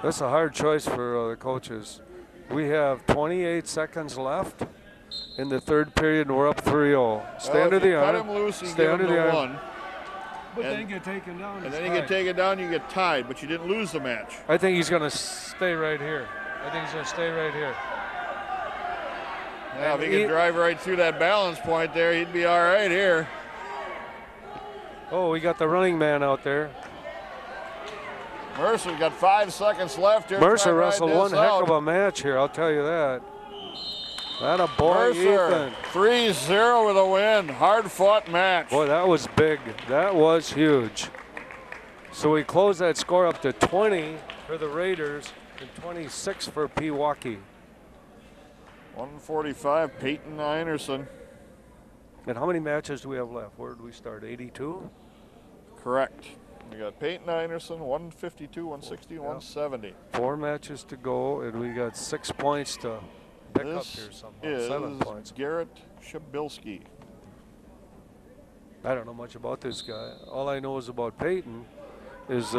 That's a hard choice for the coaches. We have 28 seconds left in the third period, and we're up 3-0. Stay Well, under if you the cut arm. him loose, you Stay give under him the the arm. one. But then get taken down. And then you get taken down, you get tied, but you didn't lose the match. I think he's going to stay right here. I think he's going to stay right here. Yeah, if he could drive right through that balance point there, he'd be all right here. Oh, we got the running man out there. Mercer's got 5 seconds left here. Mercer wrestled one heck of a match here, I'll tell you that. That a boy, Ethan. 3-0 with a win. Hard-fought match. Boy, that was big. That was huge. So we closed that score up to 20 for the Raiders and 26 for Pewaukee. 145, Peyton Einerson. And how many matches do we have left? Where did we start, 82? Correct. We got Peyton Einerson, 152, 160, 170. 4 matches to go, and we got 6 points to pick up here somehow. 7 points. Garrett Shabilski. I don't know much about this guy. All I know is about Peyton is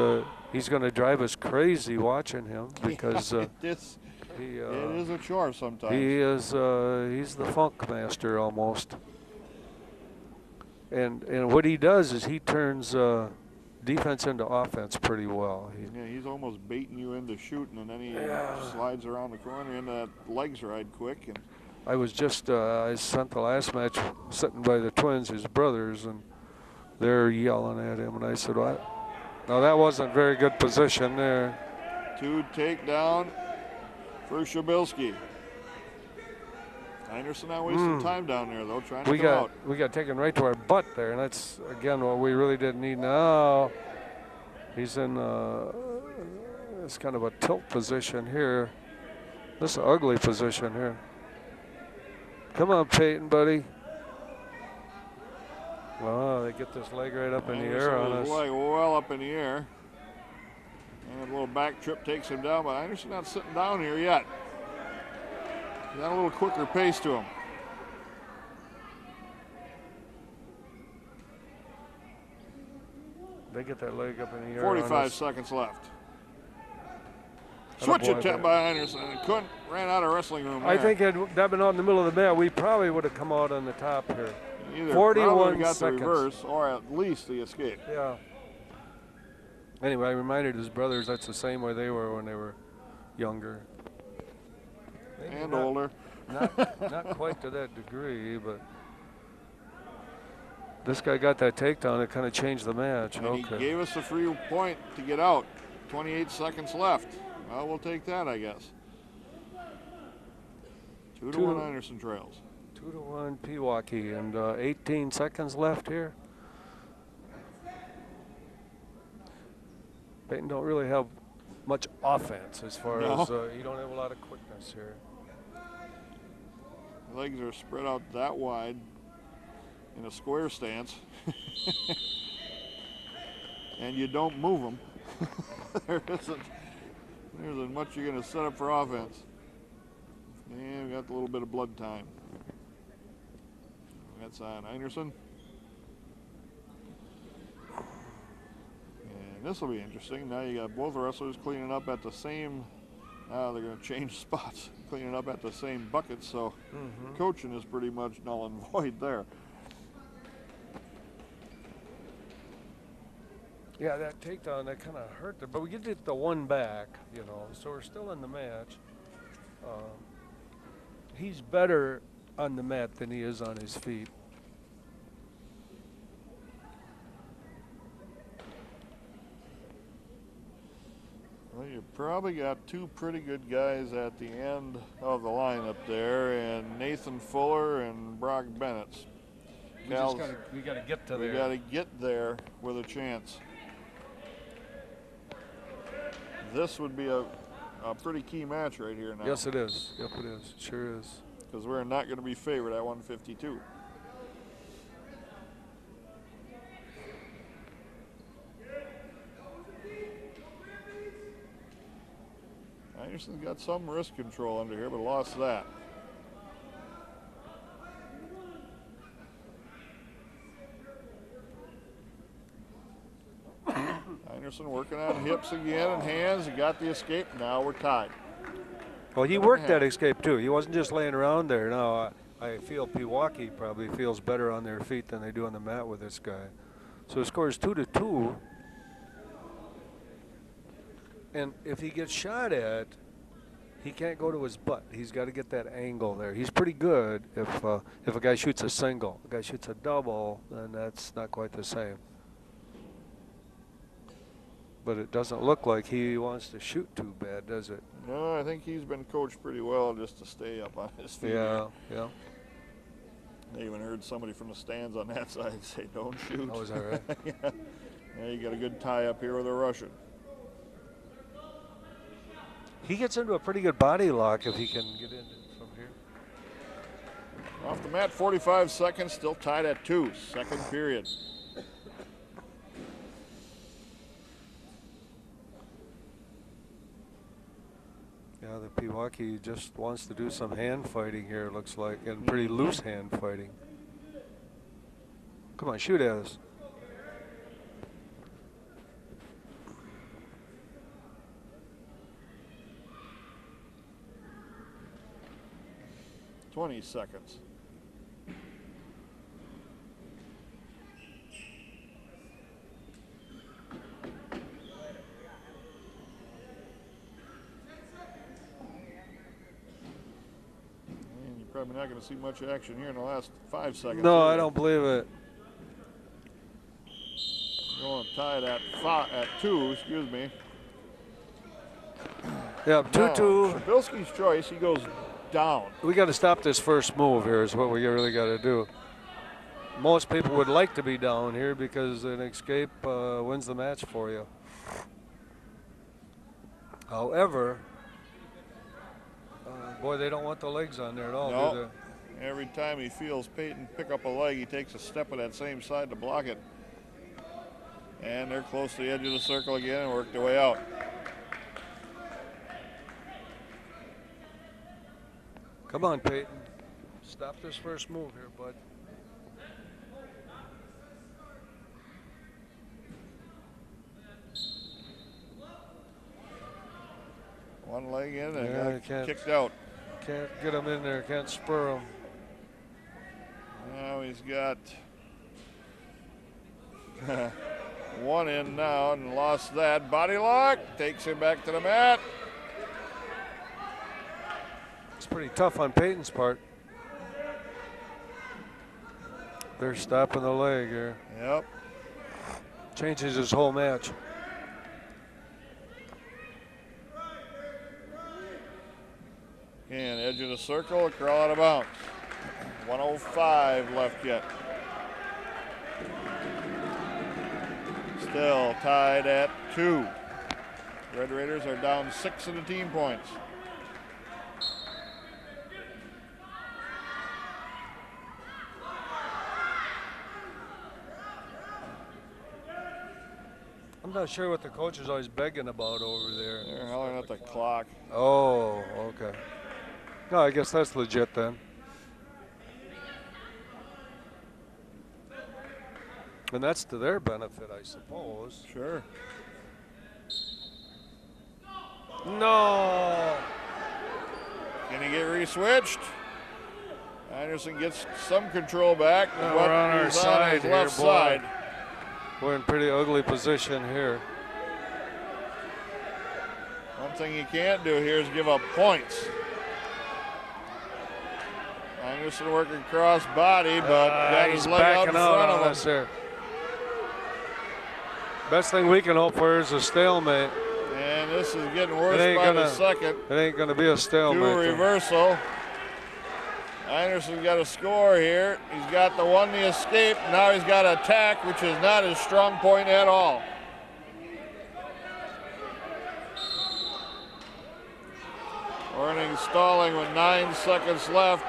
he's going to drive us crazy watching him because it is a chore sometimes. He's the funk master almost. And what he does is he turns defense into offense pretty well. He's almost baiting you into shooting, and then he slides around the corner into that legs ride quick. And I was just I spent the last match sitting by the twins, his brothers, and they're yelling at him, and I said, "What? No, that wasn't very good position there." 2 takedown for Shabilski. Einerson not wasting time down there, though, trying to come out. We got taken right to our butt there, and that's, again, what we really didn't need now. He's in it's kind of a tilt position here. This is an ugly position here. Come on, Peyton, buddy. Oh, they get this leg right up in the air on us. Leg well up in the air. And a little back trip takes him down, but Einerson not sitting down here yet. He's got a little quicker pace to him. They get that leg up in the air. 45 seconds left. Switch attempt by Einerson. Couldn't, ran out of wrestling room there. I think had that been out in the middle of the mat, we probably would have come out on the top here. Either 41 got seconds. The reverse or at least the escape. Yeah. Anyway, I reminded his brothers that's the same way they were when they were younger. Maybe and older. Not quite to that degree, but this guy got that takedown. It kind of changed the match. And he gave us a free point to get out. 28 seconds left. Well, we'll take that, I guess. 2-1 Einerson trails. 2-1 Pewaukee, and 18 seconds left here. Peyton don't really have much offense as far as you don't have a lot of quickness here. Legs are spread out that wide in a square stance. And you don't move them. there isn't much you're going to set up for offense. And we got a little bit of blood time. That's on Einerson. And this will be interesting. Now you got both wrestlers cleaning up at the same. Now they're going to change spots, cleaning up at the same bucket. So coaching is pretty much null and void there. Yeah, that takedown, that kind of hurt there. But we get the one back, you know, so we're still in the match. He's better on the mat than he is on his feet. Well, you probably got 2 pretty good guys at the end of the lineup there, and Nathan Fuller and Brock Bennett. We got to get to there. We got to get there with a chance. This would be a pretty key match right here now. Yes, it is. Yep, it is. It sure is. Because we're not going to be favored at 152. Anderson's got some wrist control under here, but lost that. Anderson working on hips again and hands. He got the escape. Now we're tied. Well, he worked that escape too. He wasn't just laying around there. No, I feel Pewaukee probably feels better on their feet than they do on the mat with this guy. So the score is 2-2. And if he gets shot at, he can't go to his butt. He's got to get that angle there. He's pretty good if a guy shoots a single. If a guy shoots a double, then that's not quite the same. But it doesn't look like he wants to shoot too bad, does it? No, I think he's been coached pretty well just to stay up on his feet. Yeah, yeah. I even heard somebody from the stands on that side say, "Don't shoot." Oh, is that right? Yeah. Yeah, you got a good tie up here with a Russian. He gets into a pretty good body lock if he can get in from here. Off the mat, 45 seconds, still tied at 2, second period. Yeah, the Pewaukee just wants to do some hand fighting here, it looks like, and pretty loose hand fighting. Come on, shoot at us. 20 seconds. And you're probably not going to see much action here in the last 5 seconds. No, I don't believe it. Going to tie it at 2, excuse me. Yeah, 2-2. Shabilsky's choice, he goes down. We got to stop this first move here is what we really got to do. Most people would like to be down here because an escape wins the match for you. However, boy, they don't want the legs on there at all, No. do they? Every time he feels Peyton pick up a leg, he takes a step of that same side to block it. And they're close to the edge of the circle again and work their way out. Come on, Peyton. Stop this first move here, bud. One leg in and Yeah, got kicked out. Can't get him in there, can't spur him. Now he's got one in now and lost that. Body lock takes him back to the mat. It's pretty tough on Peyton's part. They're stopping the leg here. Yep. Changes his whole match. And edge of the circle, crawl out of bounds. 1:05 left yet. Still tied at 2. Red Raiders are down 6 in the team points. I'm not sure what the coach is always begging about over there. They're hollering at the clock. Oh, okay. No, I guess that's legit then. And that's to their benefit, I suppose. Sure. No. Can he get re-switched? Anderson gets some control back. Yeah, we're on our side his here, left boy. side. We're in pretty ugly position here. One thing you can't do here is give up points. Anderson working cross body, but got his he's leg out in backing out front on of him. us here. Best thing we can hope for is a stalemate. And this is getting worse It ain't by the gonna- second. It ain't going to be a Do stalemate. a though. reversal. Anderson got a score here. He's got the one, the escape. Now he's got attack, which is not his strong point at all. Warning stalling with 9 seconds left.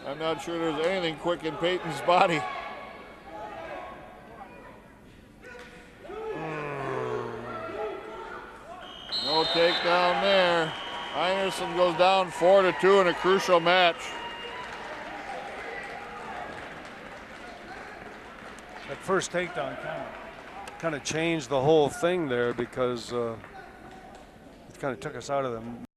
I'm not sure there's anything quick in Peyton's body. No takedown there. Anderson goes down 4-2 in a crucial match. That first takedown kind of changed the whole thing there because it kind of took us out of the